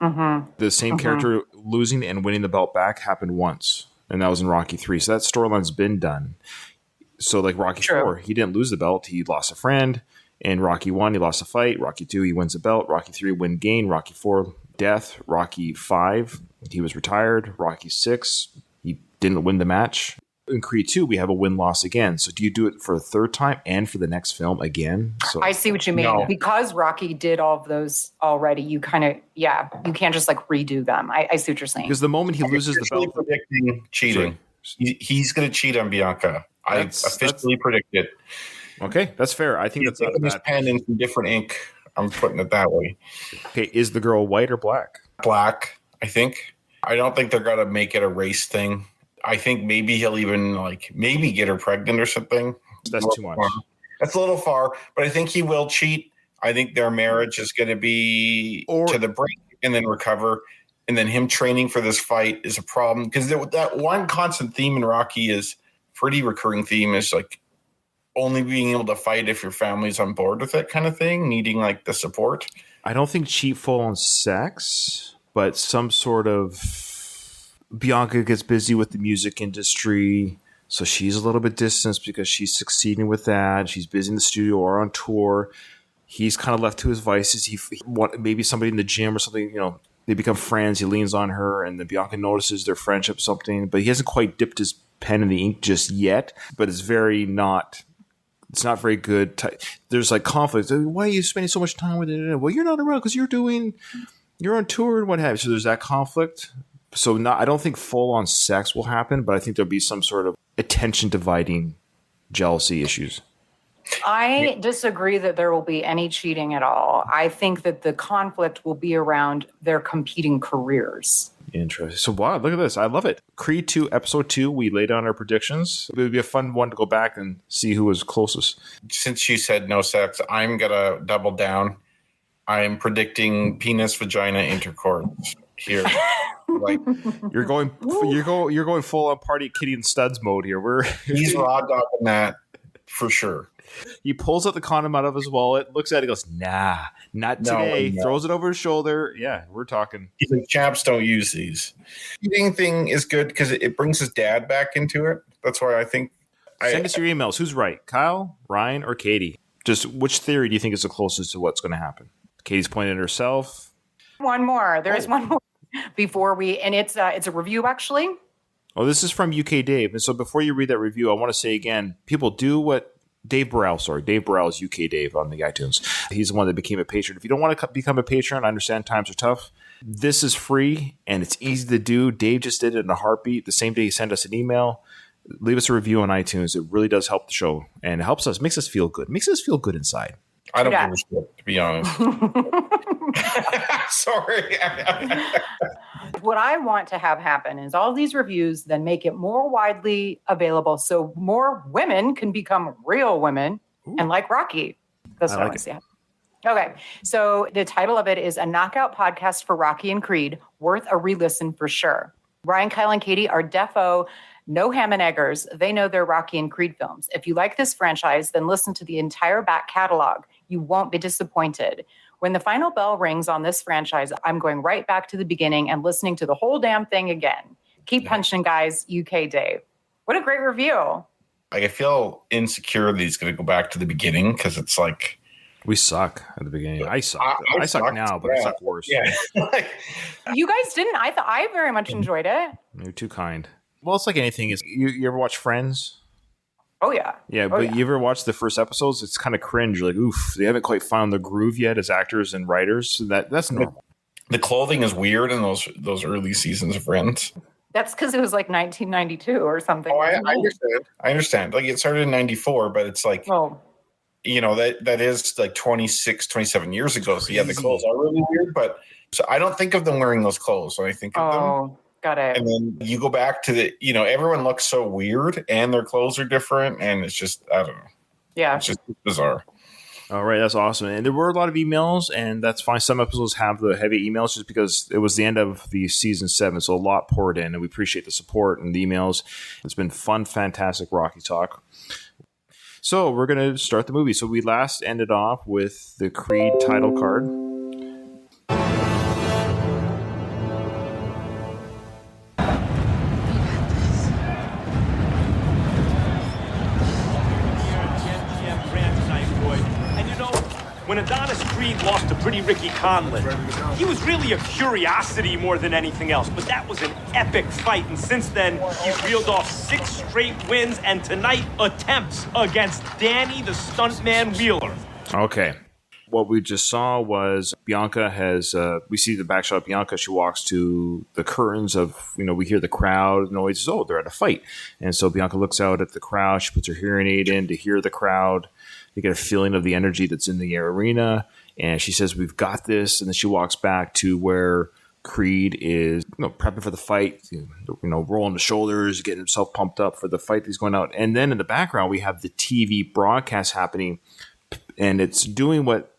Mm-hmm. The same character losing and winning the belt back happened once, and that was in Rocky 3. So that storyline's been done. So like Rocky 4, he didn't lose the belt. He lost a friend. In Rocky 1, he lost a fight. Rocky 2, he wins the belt. Rocky 3, win gain. Rocky 4, death. Rocky 5, he was retired. Rocky 6, he didn't win the match. In Creed 2, we have a win-loss again. So do you do it for a third time and for the next film again? So I see what you mean. No. Because Rocky did all of those already, you kind of, you can't just like redo them. I see what you're saying. Because the moment he loses the belt. Predicting cheating. He's going to cheat on Bianca. I officially predict it. Okay, that's fair. I think that's not a bad pen in some different ink. I'm putting it that way. Okay, is the girl white or black? Black, I think. I don't think they're going to make it a race thing. I think maybe he'll even maybe get her pregnant or something. That's too much. That's a little far, but I think he will cheat. I think their marriage is going to be to the brink and then recover. And then him training for this fight is a problem because that one constant theme in Rocky is pretty recurring theme is like only being able to fight if your family's on board with it kind of thing, needing like the support. I don't think cheat full on sex, but some sort of Bianca gets busy with the music industry. So she's a little bit distanced because she's succeeding with that. She's busy in the studio or on tour. He's kind of left to his vices. Maybe somebody in the gym or something, they become friends. He leans on her, and then Bianca notices their friendship, something. But he hasn't quite dipped his pen in the ink just yet. But it's not very good. There's like conflict. Why are you spending so much time with it? Well, you're not around because you're on tour and what have you. So there's that conflict. So I don't think full on sex will happen, but I think there'll be some sort of attention dividing jealousy issues. I disagree that there will be any cheating at all. I think that the conflict will be around their competing careers. Interesting. So, wow, look at this. I love it. Creed 2, Episode 2, we laid down our predictions. It would be a fun one to go back and see who was closest. Since you said no sex, I'm going to double down. I'm predicting penis vagina intercourse here. You're going full on party kitty and studs mode here. He's raw dogging that for sure. He pulls out the condom out of his wallet, looks at it, goes, nah, not today. No. Throws it over his shoulder. Yeah, we're talking. He's like, chaps don't use these. Eating thing is good because it brings his dad back into it. That's why I think. Send us your emails. Who's right, Kyle, Ryan, or Katie? Just which theory do you think is the closest to what's going to happen? Katie's pointing at herself. One more. There is one more before and it's a review actually. Oh, this is from UK Dave. And so before you read that review, I want to say again, people do what Dave Burrell is UK Dave on the iTunes. He's the one that became a patron. If you don't want to become a patron, I understand times are tough. This is free and it's easy to do. Dave just did it in a heartbeat. The same day he sent us an email. Leave us a review on iTunes. It really does help the show and it helps us, makes us feel good. Makes us feel good inside. I don't give a shit, to be honest. Sorry. What I want to have happen is all these reviews then make it more widely available so more women can become real women. Ooh. And like Rocky. That's what I want to see happen. Okay. So the title of it is A Knockout Podcast for Rocky and Creed, worth a re-listen for sure. Ryan, Kyle, and Katie are defo no ham and eggers. They know their Rocky and Creed films. If you like this franchise, then listen to the entire back catalog. You won't be disappointed. When the final bell rings on this franchise, I'm going right back to the beginning and listening to the whole damn thing again. Keep punching, guys. UK Dave. What a great review. I feel insecure that he's going to go back to the beginning because it's like... We suck at the beginning. I suck. I suck now, but I suck worse. Yeah. You guys didn't. I very much enjoyed it. You're too kind. Well, it's like anything. You ever watch Friends? Oh, yeah. Yeah, but you ever watch the first episodes? It's kind of cringe. You're like, oof, they haven't quite found the groove yet as actors and writers. So that's normal. The clothing is weird in those early seasons of Friends. That's because it was like 1992 or something. Oh, I understand. Like it started in 94, but it's like, that is like 26, 27 years ago. So yeah, the clothes are really weird, but so I don't think of them wearing those clothes when I think of them. Oh, got it. And then you go back to everyone looks so weird and their clothes are different. And it's just, I don't know. Yeah. It's just bizarre. All right. That's awesome. And there were a lot of emails and that's fine. Some episodes have the heavy emails just because it was the end of the season 7. So a lot poured in and we appreciate the support and the emails. It's been fun, fantastic Rocky talk. So we're going to start the movie. So we last ended off with the Creed title card. When Adonis Creed lost to Pretty Ricky Conlon, he was really a curiosity more than anything else. But that was an epic fight, and since then, he's reeled off 6 straight wins, and tonight attempts against Danny the Stuntman Wheeler. Okay. What we just saw was Bianca has, we see the back shot of Bianca. She walks to the curtains of, we hear the crowd noises. Oh, they're at a fight. And so Bianca looks out at the crowd. She puts her hearing aid in to hear the crowd. You get a feeling of the energy that's in the arena. And she says, we've got this. And then she walks back to where Creed is prepping for the fight, rolling the shoulders, getting himself pumped up for the fight that he's going out. And then in the background, we have the TV broadcast happening, and it's doing what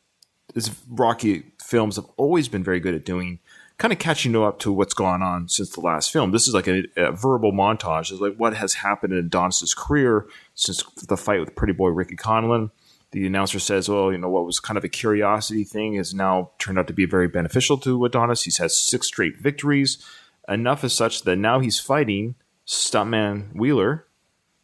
Rocky films have always been very good at doing, kind of catching you up to what's gone on since the last film. This is like a verbal montage. It's like what has happened in Adonis' career since the fight with Pretty Boy Ricky Conlon. The announcer says, well, what was kind of a curiosity thing has now turned out to be very beneficial to Adonis. He's had 6 straight victories, enough as such that now he's fighting stuntman Wheeler,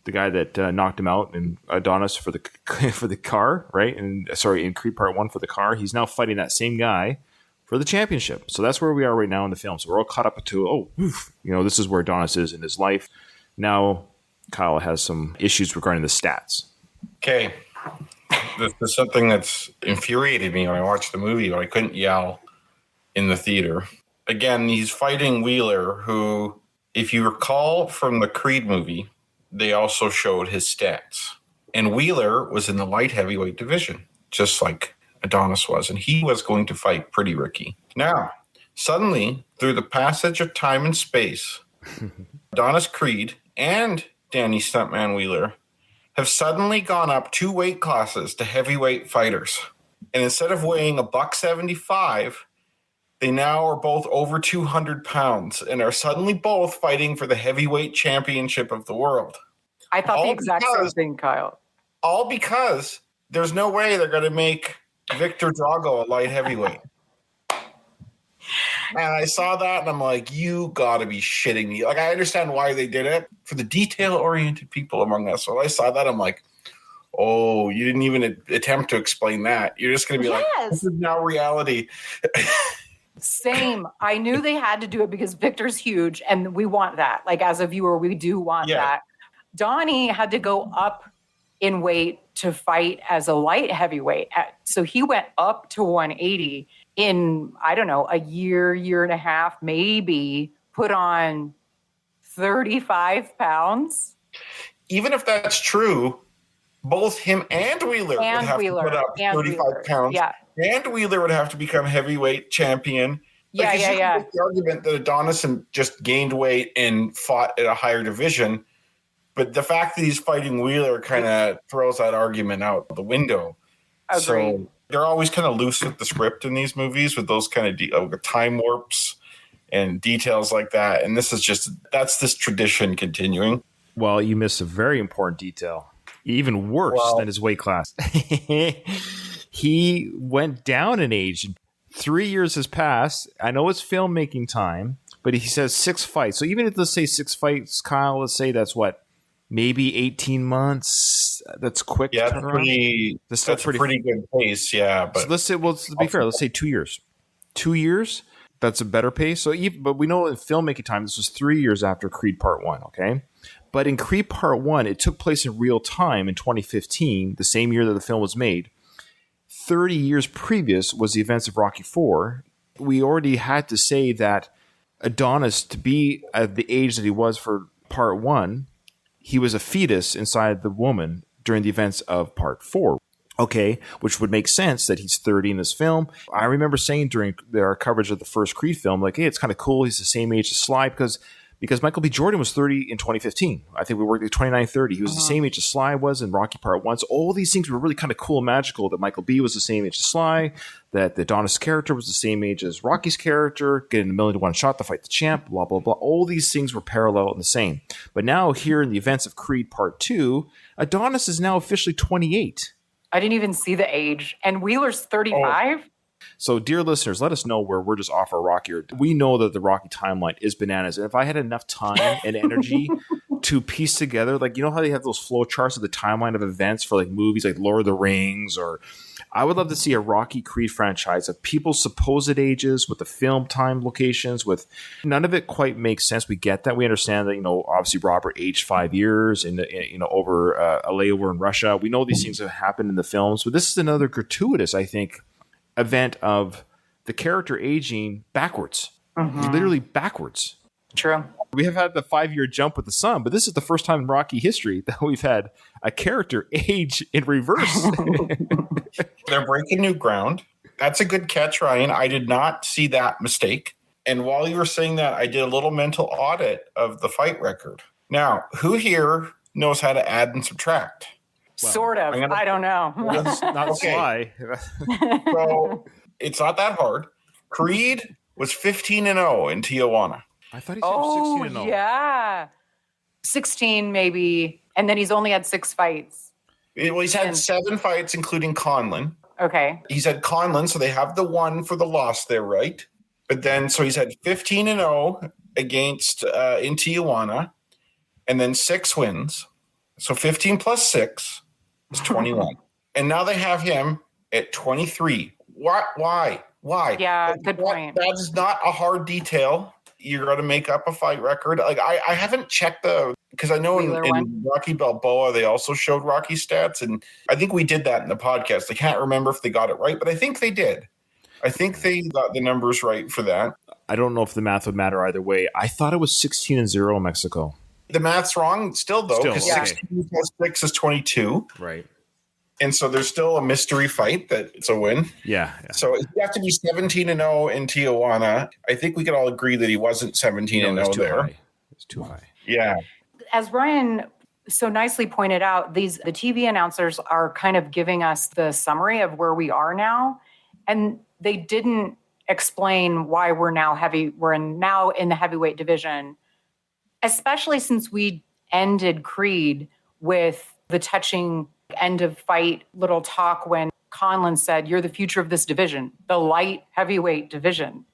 the guy that knocked him out in Adonis for the car, right? And in Creed Part 1 for the car. He's now fighting that same guy for the championship. So that's where we are right now in the film. So we're all caught up to, this is where Adonis is in his life. Now Kyle has some issues regarding the stats. Okay. This is something that's infuriated me when I watched the movie, but I couldn't yell in the theater. Again, he's fighting Wheeler, who, if you recall from the Creed movie, they also showed his stats. And Wheeler was in the light heavyweight division, just like Adonis was, and he was going to fight Pretty Ricky. Now, suddenly, through the passage of time and space, Adonis Creed and Danny Stuntman Wheeler have suddenly gone up 2 weight classes to heavyweight fighters. And instead of weighing $175, they now are both over 200 pounds and are suddenly both fighting for the heavyweight championship of the world. I thought the exact same thing, Kyle. All because there's no way they're going to make Victor Drago a light heavyweight. And I saw that and I'm like, you got to be shitting me. Like, I understand why they did it for the detail-oriented people among us. So when I saw that, I'm like, oh, you didn't even attempt to explain that. You're just going to be like, this is now reality. Same. I knew they had to do it because Victor's huge and we want that. Like, as a viewer, we do want that. Donnie had to go up in weight to fight as a light heavyweight. So he went up to 180 in, I don't know, a year and a half, maybe, put on 35 pounds. Even if that's true, both him and Wheeler would have to put up 35 pounds. Yeah. And Wheeler would have to become heavyweight champion. Yeah. The argument that Adonis just gained weight and fought at a higher division. But the fact that he's fighting Wheeler kind of throws that argument out the window. Agreed. So they're always kind of loose with the script in these movies with those kind of time warps and details like that. And this is that's this tradition continuing. Well, you missed a very important detail. Even worse than his weight class. He went down in age. 3 years has passed. I know it's filmmaking time, but he says 6 fights. So even if let's say 6 fights, Kyle, let's say that's what? Maybe 18 months. That's quick. Yeah, that's a pretty good pace. Yeah, but so let's say, to be fair, let's say 2 years. 2 years. That's a better pace. So, but we know in filmmaking time, this was 3 years after Creed Part 1. Okay, but in Creed Part 1, it took place in real time in 2015, the same year that the film was made. 30 years previous was the events of Rocky IV. We already had to say that Adonis, to be at the age that he was for Part 1, he was a fetus inside the woman during the events of Part 4. Okay, which would make sense that he's 30 in this film. I remember saying during our coverage of the first Creed film, like, hey, it's kind of cool. He's the same age as Sly because Michael B. Jordan was 30 in 2015. I think we worked at 29, 30. He was the same age as Sly was in Rocky Part 1. So all these things were really kind of cool and magical, that Michael B. was the same age as Sly, that the Adonis character was the same age as Rocky's character, getting a 1,000,000-to-1 shot to fight the champ, blah, blah, blah. All these things were parallel and the same. But now here in the events of Creed Part 2, Adonis is now officially 28. I didn't even see the age. And Wheeler's 35? Oh. So, dear listeners, let us know where we're just off our Rocky. We know that the Rocky timeline is bananas. And if I had enough time and energy to piece together, like, you know how they have those flow charts of the timeline of events for like movies like Lord of the Rings, or I would love to see a Rocky Creed franchise of people's supposed ages with the film time locations. With none of it quite makes sense. We get that. We understand that, obviously Robert aged 5 years over a layover in Russia. We know these things have happened in the films, but this is another gratuitous, I think, event of the character aging backwards, literally backwards. True. We have had the 5-year jump with the son, but this is the first time in Rocky history that we've had a character age in reverse. They're breaking new ground. That's a good catch, Ryan. I did not see that mistake. And while you were saying that, I did a little mental audit of the fight record. Now, who here knows how to add and subtract? Sort of. I don't know. That's not Okay. Sly. So it's not that hard. Creed was 15-0 in Tijuana. I thought he said 16-0. Yeah. 16 maybe. And then he's only had 6 fights. Well, he's had 7 fights, including Conlon. Okay. He's had Conlon, so they have the one for the loss there, right? But then, so he's had 15-0 against in Tijuana, and then 6 wins. So 15 plus 6 is 21. And now they have him at 23. Why? Yeah, good point. That's not a hard detail. You're going to make up a fight record. Like I haven't checked because I know in Rocky Balboa, they also showed Rocky stats. And I think we did that in the podcast. I can't remember if they got it right, but I think they did. I think they got the numbers right for that. I don't know if the math would matter either way. I thought it was 16-0 in Mexico. The math's wrong still, though, because 16 plus 6 is 22. Right. And so there's still a mystery fight that it's a win. Yeah. So you have to be 17-0 in Tijuana. I think we could all agree that he wasn't 17-0 there. It's too high. Yeah. As Ryan so nicely pointed out, the TV announcers are kind of giving us the summary of where we are now. And they didn't explain why we're now in the heavyweight division, especially since we ended Creed with the touching end of fight little talk when Conlon said, "You're the future of this division, the light heavyweight division."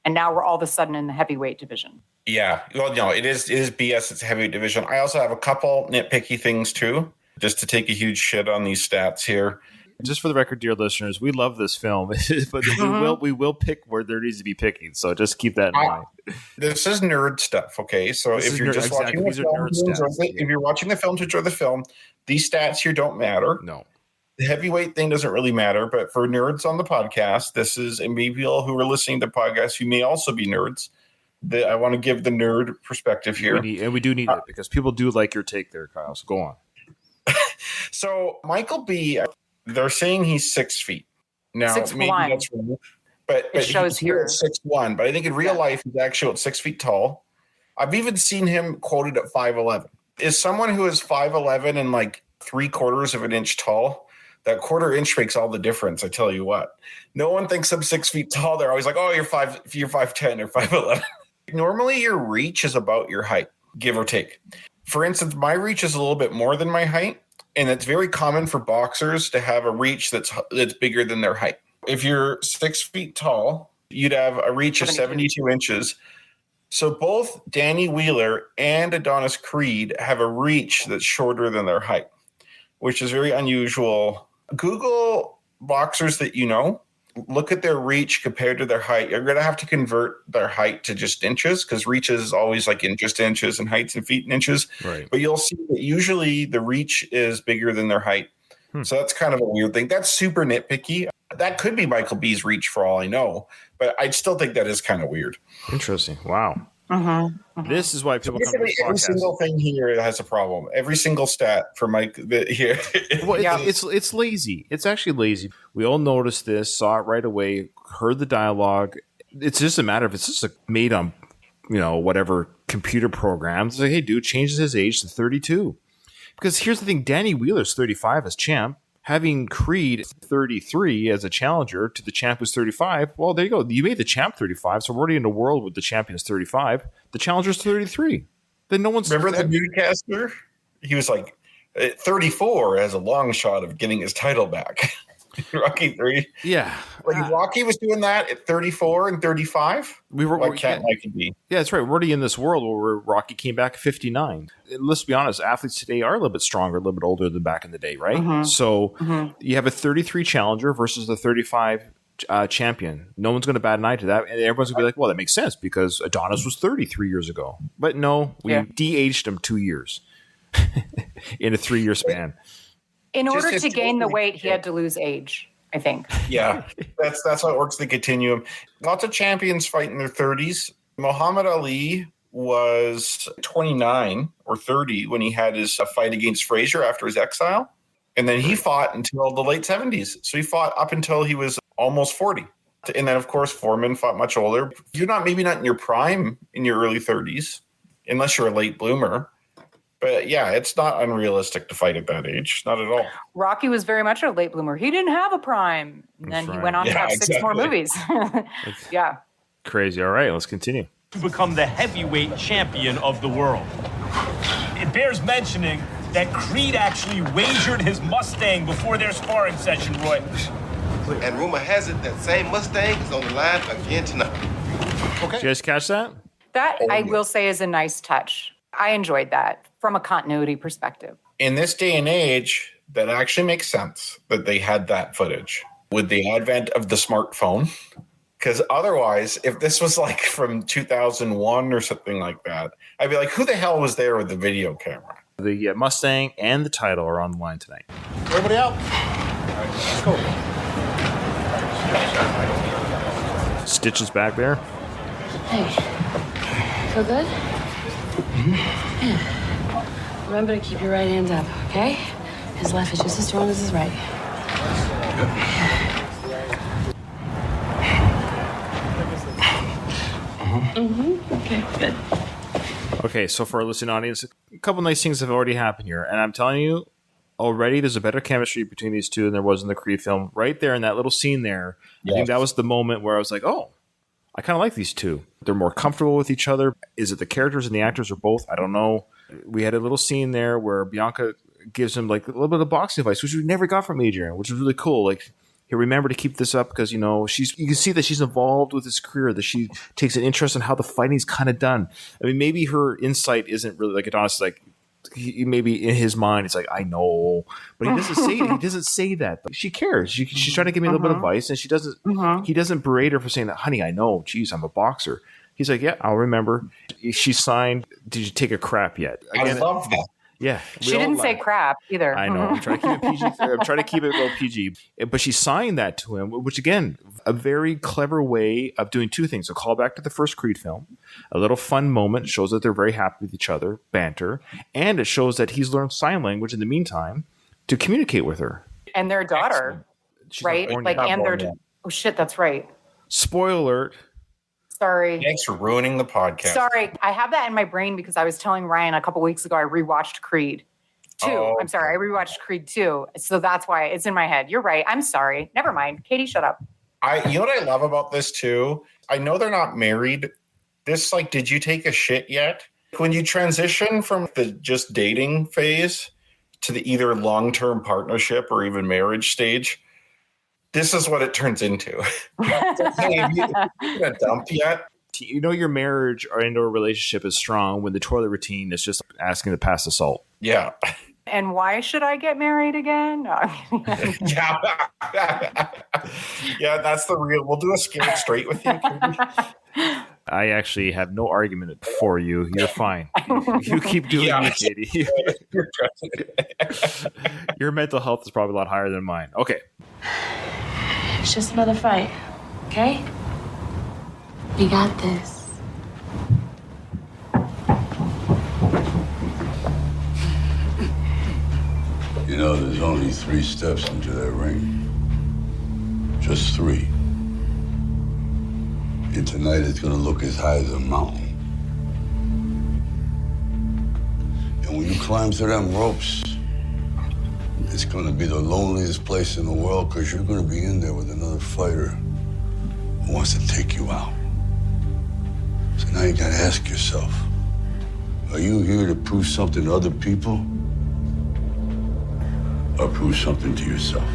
And now we're all of a sudden in the heavyweight division. Yeah. Well, no, it is BS. It's a heavyweight division. I also have a couple nitpicky things too, just to take a huge shit on these stats here. Just for the record, dear listeners, we love this film, but we will pick where there needs to be picking. So just keep that in mind. This is nerd stuff, okay? So if you're just watching the film, if you're watching the film to enjoy the film, these stats here don't matter. No. The heavyweight thing doesn't really matter, but for nerds on the podcast, this is, and maybe people who are listening to podcasts who may also be nerds, I want to give the nerd perspective here. We do need it because people do like your take there, Kyle. So go on. So Michael B., they're saying he's 6 feet. Now, 6'1". maybe that's wrong, but it shows here at 6'1", but I think in real life he's actually at 6 feet tall. I've even seen him quoted at 5'11". Is someone who is 5'11" and like 3/4 of an inch tall, that 1/4 inch makes all the difference. I tell you what, no one thinks I'm 6 feet tall. They're always like, "Oh, you're 5'10" or 5'11". Normally, your reach is about your height, give or take. For instance, my reach is a little bit more than my height. And it's very common for boxers to have a reach that's bigger than their height. If you're 6 feet tall, you'd have a reach of 72 inches. So both Danny Wheeler and Adonis Creed have a reach that's shorter than their height, which is very unusual. Google boxers that you know, look at their reach compared to their height. You're going to have to convert their height to just inches because reach is always like in just inches and heights in feet and inches. Right. But you'll see that usually the reach is bigger than their height. So that's kind of a weird thing. That's super nitpicky. That could be Michael B's reach for all I know, but I still think that is kind of weird. Interesting. Wow. This is why people come to this podcast. Every single thing here has a problem. Every single stat for Mike here. Well, it's lazy. It's actually lazy. We all noticed this, saw it right away, heard the dialogue. It's just a matter of it's just made on, whatever computer programs. It's like, hey, dude, changes his age to 32. Because here's the thing: Danny Wheeler's 35 as champ. Having Creed 33 as a challenger to the champ who's 35, well, there you go. You made the champ 35, so we're already in a world with the champion's 35. The challenger's 33. Then no one's... Remember the newscaster? He was like, 34 has a long shot of getting his title back. Rocky 3. Yeah. Like Rocky was doing that at 34 and 35. Why can't Mikey be? Yeah, that's right. We're already in this world where Rocky came back at 59. Let's be honest, athletes today are a little bit stronger, a little bit older than back in the day, right? So you have a 33 challenger versus the 35 champion. No one's going to bat an eye to that. And everyone's going to be like, well, that makes sense because Adonis was 33 years ago. But no, we de-aged him 2 years in a 3-year span. In order to gain the weight, he had to lose age, I think. Yeah, that's how it works, the continuum. Lots of champions fight in their 30s. Muhammad Ali was 29 or 30 when he had his fight against Frazier after his exile. And then he fought until the late 70s. So he fought up until he was almost 40. And then, of course, Foreman fought much older. You're maybe not in your prime in your early 30s, unless you're a late bloomer. But yeah, it's not unrealistic to fight at that age. Not at all. Rocky was very much a late bloomer. He didn't have a prime. And then he went on to have 6 more movies. Yeah. Crazy. All right, let's continue. To become the heavyweight champion of the world. It bears mentioning that Creed actually wagered his Mustang before their sparring session, Roy. And rumor has it that same Mustang is on the line again tonight. Okay. Did you guys catch that? That, I will say, is a nice touch. I enjoyed that from a continuity perspective. In this day and age, that actually makes sense that they had that footage with the advent of the smartphone. Because otherwise, if this was like from 2001 or something like that, I'd be like, who the hell was there with the video camera? The Mustang and the title are on the line tonight. Everybody out. All right, let's go. Stitch is back there. Hey, feel good? Yeah. Remember to keep your right hand up, okay? His left is just as strong as his right. Okay, good. Okay, so for our listening audience, a couple nice things have already happened here. And I'm telling you, already there's a better chemistry between these two than there was in the Creed film. Right there in that little scene there, yes. I think that was the moment where I was like, oh, I kind of like these two. They're more comfortable with each other. Is it the characters and the actors or both? I don't know. We had a little scene there where Bianca gives him like a little bit of boxing advice, which we never got from Adrian, which was really cool. Like, he'll remember to keep this up because, you know, you can see that she's involved with his career, that she takes an interest in how the fighting's kind of done. I mean, maybe her insight isn't really like Adonis, like, maybe in his mind, it's like, I know, but he doesn't say that. But she cares. She's trying to give me a little bit of advice, and he doesn't berate her for saying that, honey, I know, geez, I'm a boxer. He's like, yeah, I'll remember. She signed. Did you take a crap yet? Again, I love that. Yeah. She didn't say crap either. I know. I'm trying to keep it PG. I'm trying to keep it real PG. But she signed that to him, which, again, a very clever way of doing two things. A callback to the first Creed film, a little fun moment, shows that they're very happy with each other, banter, and it shows that he's learned sign language in the meantime to communicate with her. And their daughter, right? Like, and their... Oh, shit, that's right. Spoiler alert. Sorry. Thanks for ruining the podcast. Sorry. I have that in my brain because I was telling Ryan a couple weeks ago I rewatched Creed 2. Oh, I'm sorry. I rewatched Creed 2. So that's why it's in my head. You're right. I'm sorry. Never mind. Katie, shut up. You know what I love about this too? I know they're not married. This, like, did you take a shit yet? When you transition from the just dating phase to the either long-term partnership or even marriage stage, this is what it turns into. Hey, you gonna dump yet? You know your marriage or into a relationship is strong when the toilet routine is just asking to pass the salt. Yeah. And why should I get married again? No. Yeah. Yeah, that's the real. We'll do a scared straight with you. I actually have no argument for you. You're fine. You keep doing it, Katie. Your mental health is probably a lot higher than mine. Okay. It's just another fight, okay? We got this. You know, there's only 3 steps into that ring. Just 3. And tonight it's gonna look as high as a mountain. And when you climb through them ropes, it's gonna be the loneliest place in the world because you're gonna be in there with another fighter who wants to take you out. So now you gotta ask yourself, are you here to prove something to other people or prove something to yourself?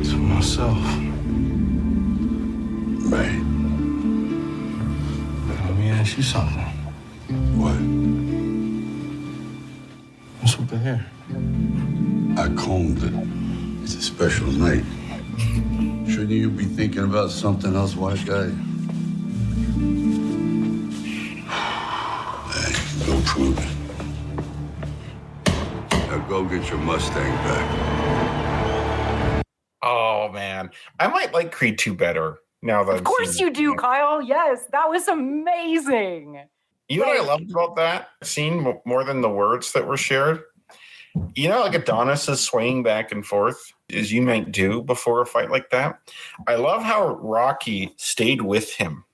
To myself. Right. Let me ask you something. What? What's with the hair? I combed it. It's a special night. Shouldn't you be thinking about something else, white guy? Hey, go prove it. Now go get your Mustang back. Oh, man. I might like Creed 2 better now that Of course you do, Kyle. Yes, that was amazing. You know what I loved about that scene more than the words that were shared? You know, like Adonis is swaying back and forth, as you might do before a fight like that. I love how Rocky stayed with him.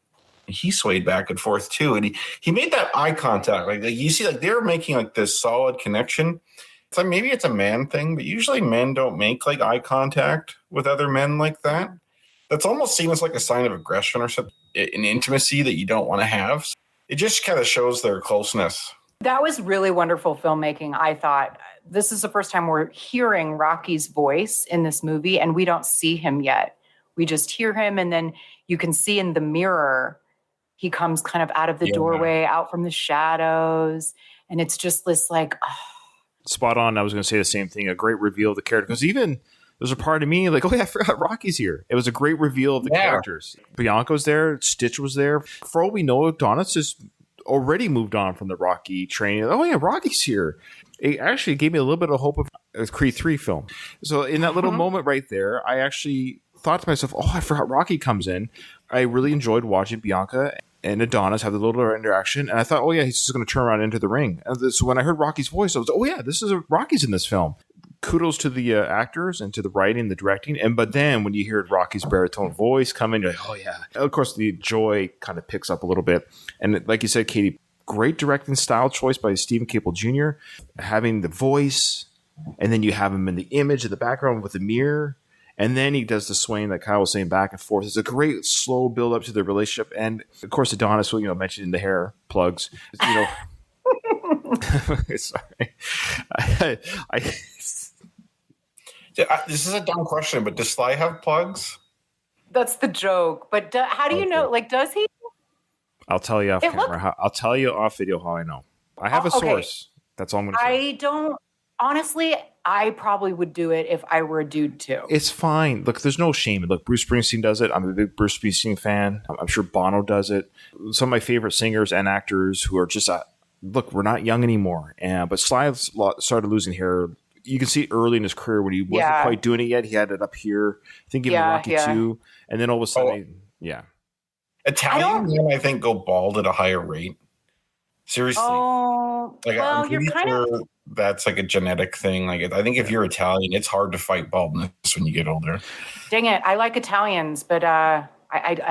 He swayed back and forth too, and he made that eye contact. Like you see, like they're making like this solid connection. It's like maybe it's a man thing, but usually men don't make like eye contact with other men like that. That's almost seen as like a sign of aggression or something, an intimacy that you don't want to have. It just kind of shows their closeness. That was really wonderful filmmaking, I thought. This is the first time we're hearing Rocky's voice in this movie, and we don't see him yet. We just hear him, and then you can see in the mirror, he comes kind of out of the doorway, out from the shadows, and it's just this like... Spot on. I was going to say the same thing. A great reveal of the character. Because even there's a part of me like, oh yeah, I forgot Rocky's here. It was a great reveal of the characters. Bianca was there. Stitch was there. For all we know, Adonis has already moved on from the Rocky training. Oh yeah, Rocky's here. It actually gave me a little bit of hope of a Creed 3 film. So in that little moment right there, I actually thought to myself, oh, I forgot Rocky comes in. I really enjoyed watching Bianca and Adonis have the little interaction. And I thought, oh yeah, he's just going to turn around into the ring. And so when I heard Rocky's voice, I was, oh yeah, this is Rocky's in this film. Kudos to the actors and to the writing, the directing. But then when you hear Rocky's baritone voice coming, you're like, oh yeah. Of course, the joy kind of picks up a little bit. And like you said, Katie, great directing style choice by Stephen Caple Jr. Having the voice, and then you have him in the image in the background with the mirror. And then he does the swaying that Kyle was saying back and forth. It's a great slow build up to the relationship. And of course, Adonis, mentioned in the hair plugs, sorry. This is a dumb question, but does Sly have plugs? That's the joke. But how do you know? Like, does he? I'll tell you off camera. I'll tell you off video how I know. I have a source. That's all I'm going to say. I don't. Honestly, I probably would do it if I were a dude too. It's fine. Look, there's no shame. Look, Bruce Springsteen does it. I'm a big Bruce Springsteen fan. I'm sure Bono does it. Some of my favorite singers and actors who are just, look, we're not young anymore. But Sly started losing hair. You can see early in his career when he wasn't quite doing it yet. He had it up here. I think even Rocky 2. And then all of a sudden, Italian men, I think, go bald at a higher rate. Seriously. Oh, like, well, you're kind of... That's like a genetic thing. Like, I think if you're Italian, it's hard to fight baldness when you get older. Dang it. I like Italians, but I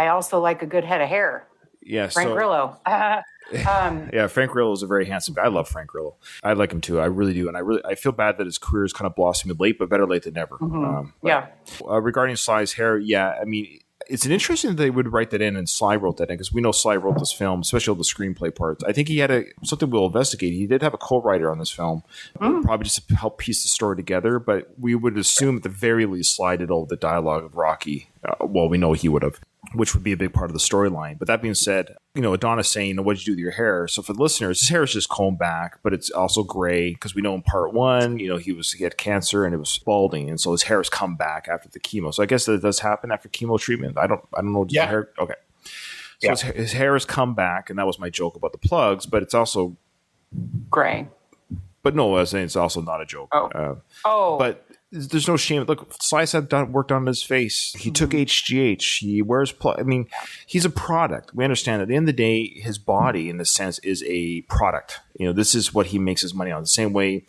also like a good head of hair. Yeah, Frank Grillo. Frank Grillo is a very handsome guy. I love Frank Grillo. I like him too. I really do. And I feel bad that his career is kind of blossomed late, but better late than never. Regarding Sly's hair, I mean, it's an interesting that they would write that in and Sly wrote that in, because we know Sly wrote this film, especially the screenplay parts. I think he had something we'll investigate. He did have a co-writer on this film, probably just to help piece the story together. But we would assume at the very least Sly did all the dialogue of Rocky. We know he would have, which would be a big part of the storyline. But that being said, Adonis saying, what did you do with your hair? So for the listeners, his hair is just combed back, but it's also gray because we know in part 1, he had cancer and it was balding. And so his hair has come back after the chemo. So I guess that does happen after chemo treatment. I don't know. Yeah. Hair? Okay. So his hair has come back, and that was my joke about the plugs, but it's also gray. But no, I was saying it's also not a joke. But there's no shame. Look, Slice had worked on his face. He took HGH. He wears he's a product. We understand that at the end of the day, his body, in a sense, is a product. This is what he makes his money on. The same way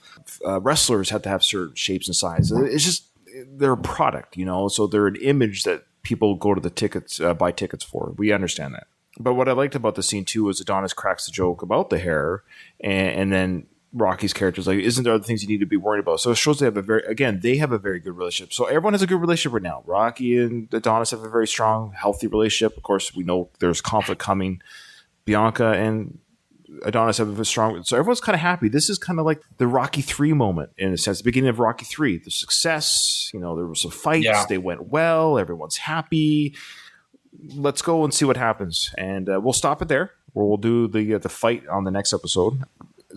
wrestlers have to have certain shapes and sizes. It's just, they're a product, so they're an image that people go to the tickets, buy tickets for. We understand that. But what I liked about the scene, too, is Adonis cracks the joke about the hair, and then Rocky's character is like, isn't there other things you need to be worried about? So it shows they have a very good relationship. So everyone has a good relationship right now. Rocky and Adonis have a very strong, healthy relationship. Of course, we know there's conflict coming. Bianca and Adonis have a strong, so everyone's kind of happy. This is kind of like the Rocky 3 moment, in a sense, the beginning of Rocky 3. The success, there were some fights. They went well. Everyone's happy. Let's go and see what happens. And we'll stop it there. We'll do the fight on the next episode.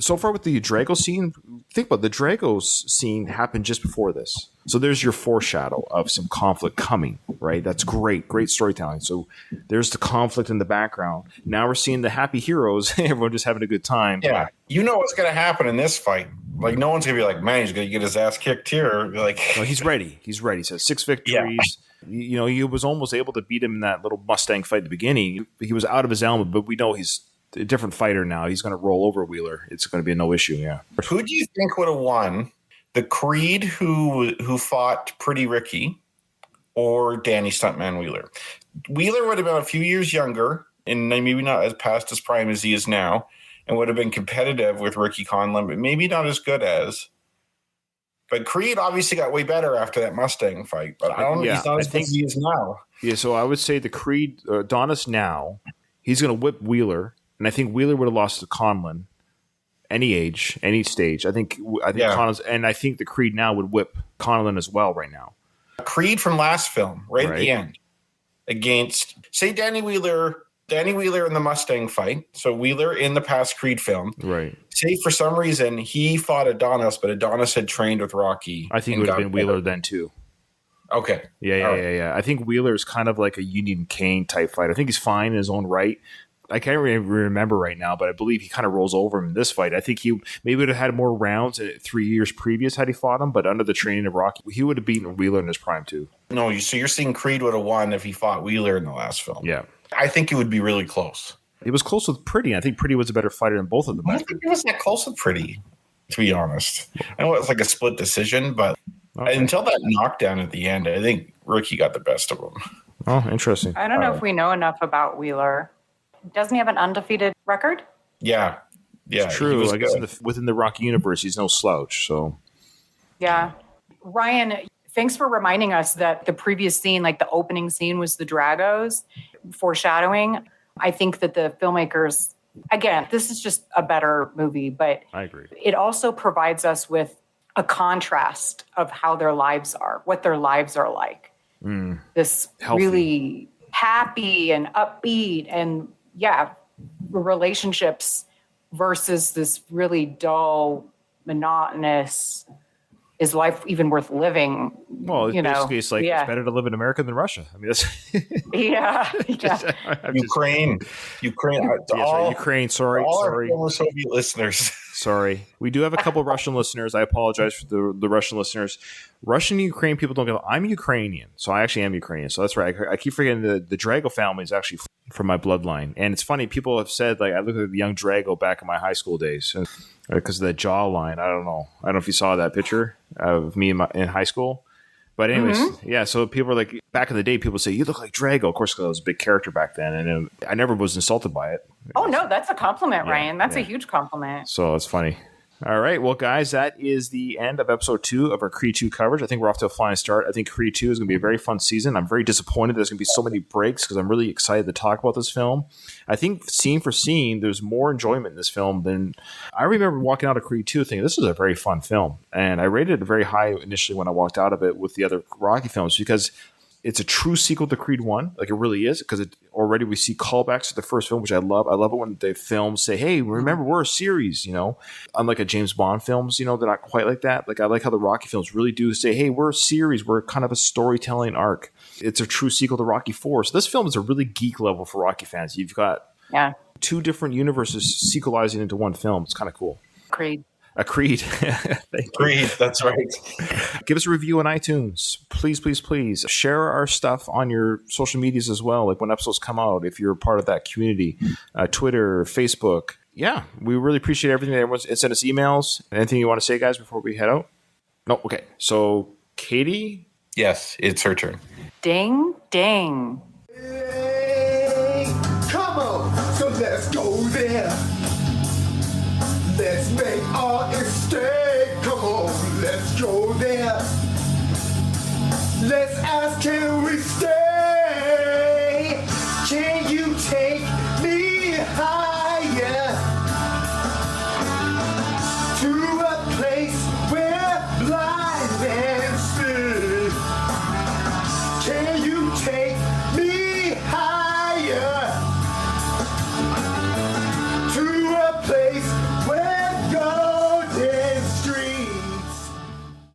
So far with the Drago scene, think about it, the Drago scene happened just before this. So there's your foreshadow of some conflict coming, right? That's great storytelling. So there's the conflict in the background. Now we're seeing the happy heroes, everyone just having a good time. Yeah, what's going to happen in this fight. Like, no one's going to be like, man, he's going to get his ass kicked here. Like, well, he's ready. He says 6 victories. Yeah. He was almost able to beat him in that little Mustang fight at the beginning. He was out of his element, but we know he's a different fighter now. He's going to roll over Wheeler. It's going to be a no issue. Yeah. Who do you think would have won the Creed who fought Pretty Ricky or Danny Stuntman Wheeler. Wheeler would have been a few years younger and maybe not as past his prime as he is now, and would have been competitive with Ricky Conlon, but maybe not as good as. But Creed obviously got way better after that Mustang fight, but I don't know. He's not as good as he is now. Yeah, so I would say the Creed, Adonis now, he's going to whip Wheeler, and I think Wheeler would have lost to Conlon any age, any stage. I think Conlon's, and I think the Creed now would whip Conlon as well right now. Creed from last film, right at the end, against, say, Danny Wheeler in the Mustang fight. So Wheeler in the past Creed film. Right. Say for some reason he fought Adonis, but Adonis had trained with Rocky. I think it would have been Wheeler then too. Okay. Yeah. I think Wheeler is kind of like a Union Kane type fight. I think he's fine in his own right. I can't really remember right now, but I believe he kind of rolls over him in this fight. I think he maybe would have had more rounds 3 years previous had he fought him, but under the training of Rocky, he would have beaten Wheeler in his prime too. No, so you're saying Creed would have won if he fought Wheeler in the last film? Yeah. I think it would be really close. It was close with Pretty. I think Pretty was a better fighter than both of them. I don't think it was that close with Pretty, to be honest. I know it was like a split decision, but until that knockdown at the end, I think Ricky got the best of him. Oh, interesting. I don't know if we know enough about Wheeler. Doesn't he have an undefeated record? Yeah. It's true. I guess within the Rocky universe, he's no slouch. So, yeah. Ryan, thanks for reminding us that the previous scene, like the opening scene, was the Dragos, foreshadowing. I think that the filmmakers, again, this is just a better movie, but I agree. It also provides us with a contrast of how their lives are, what their lives are like. This healthy, really happy and upbeat and relationships versus this really dull, monotonous, is life even worth living? Well, basically, it's like it's better to live in America than Russia. I mean, that's Ukraine. Ukraine. Sorry, our former Soviet listeners. Sorry, we do have a couple of Russian listeners. I apologize for the Russian listeners. Russian and Ukrainian people don't get. I'm Ukrainian, so I actually am Ukrainian. So that's right. I keep forgetting the Drago family is actually from my bloodline, and it's funny. People have said like I look at the young Drago back in my high school days because of the jawline. I don't know if you saw that picture of me in high school. But anyways, so people are like, back in the day, people say, you look like Drago. Of course, because I was a big character back then. And I never was insulted by it. Oh, no, that's a compliment, Ryan. That's a huge compliment. So it's funny. All right. Well, guys, that is the end of episode 2 of our Creed 2 coverage. I think we're off to a flying start. I think Creed 2 is going to be a very fun season. I'm very disappointed there's going to be so many breaks because I'm really excited to talk about this film. I think scene for scene, there's more enjoyment in this film than I remember walking out of Creed 2 thinking this is a very fun film. And I rated it very high initially when I walked out of it with the other Rocky films because it's a true sequel to Creed 1, like it really is, because already we see callbacks to the first film, which I love. I love it when they film say, hey, remember, we're a series, Unlike a James Bond films, they're not quite like that. Like I like how the Rocky films really do say, hey, we're a series. We're kind of a storytelling arc. It's a true sequel to Rocky 4. So this film is a really geek level for Rocky fans. You've got 2 different universes sequelizing into one film. It's kind of cool. Creed. A Creed. Creed, that's right. Give us a review on iTunes. Please, please, please. Share our stuff on your social medias as well, like when episodes come out, if you're a part of that community. Twitter, Facebook. Yeah, we really appreciate everything that everyone's sent us emails. Anything you want to say, guys, before we head out? No? Okay. So, Katie? Yes, it's her turn. Ding, ding. Hey, come on, so let's go there. Let's make our escape. Come on, let's go there. Let's ask, can we stay?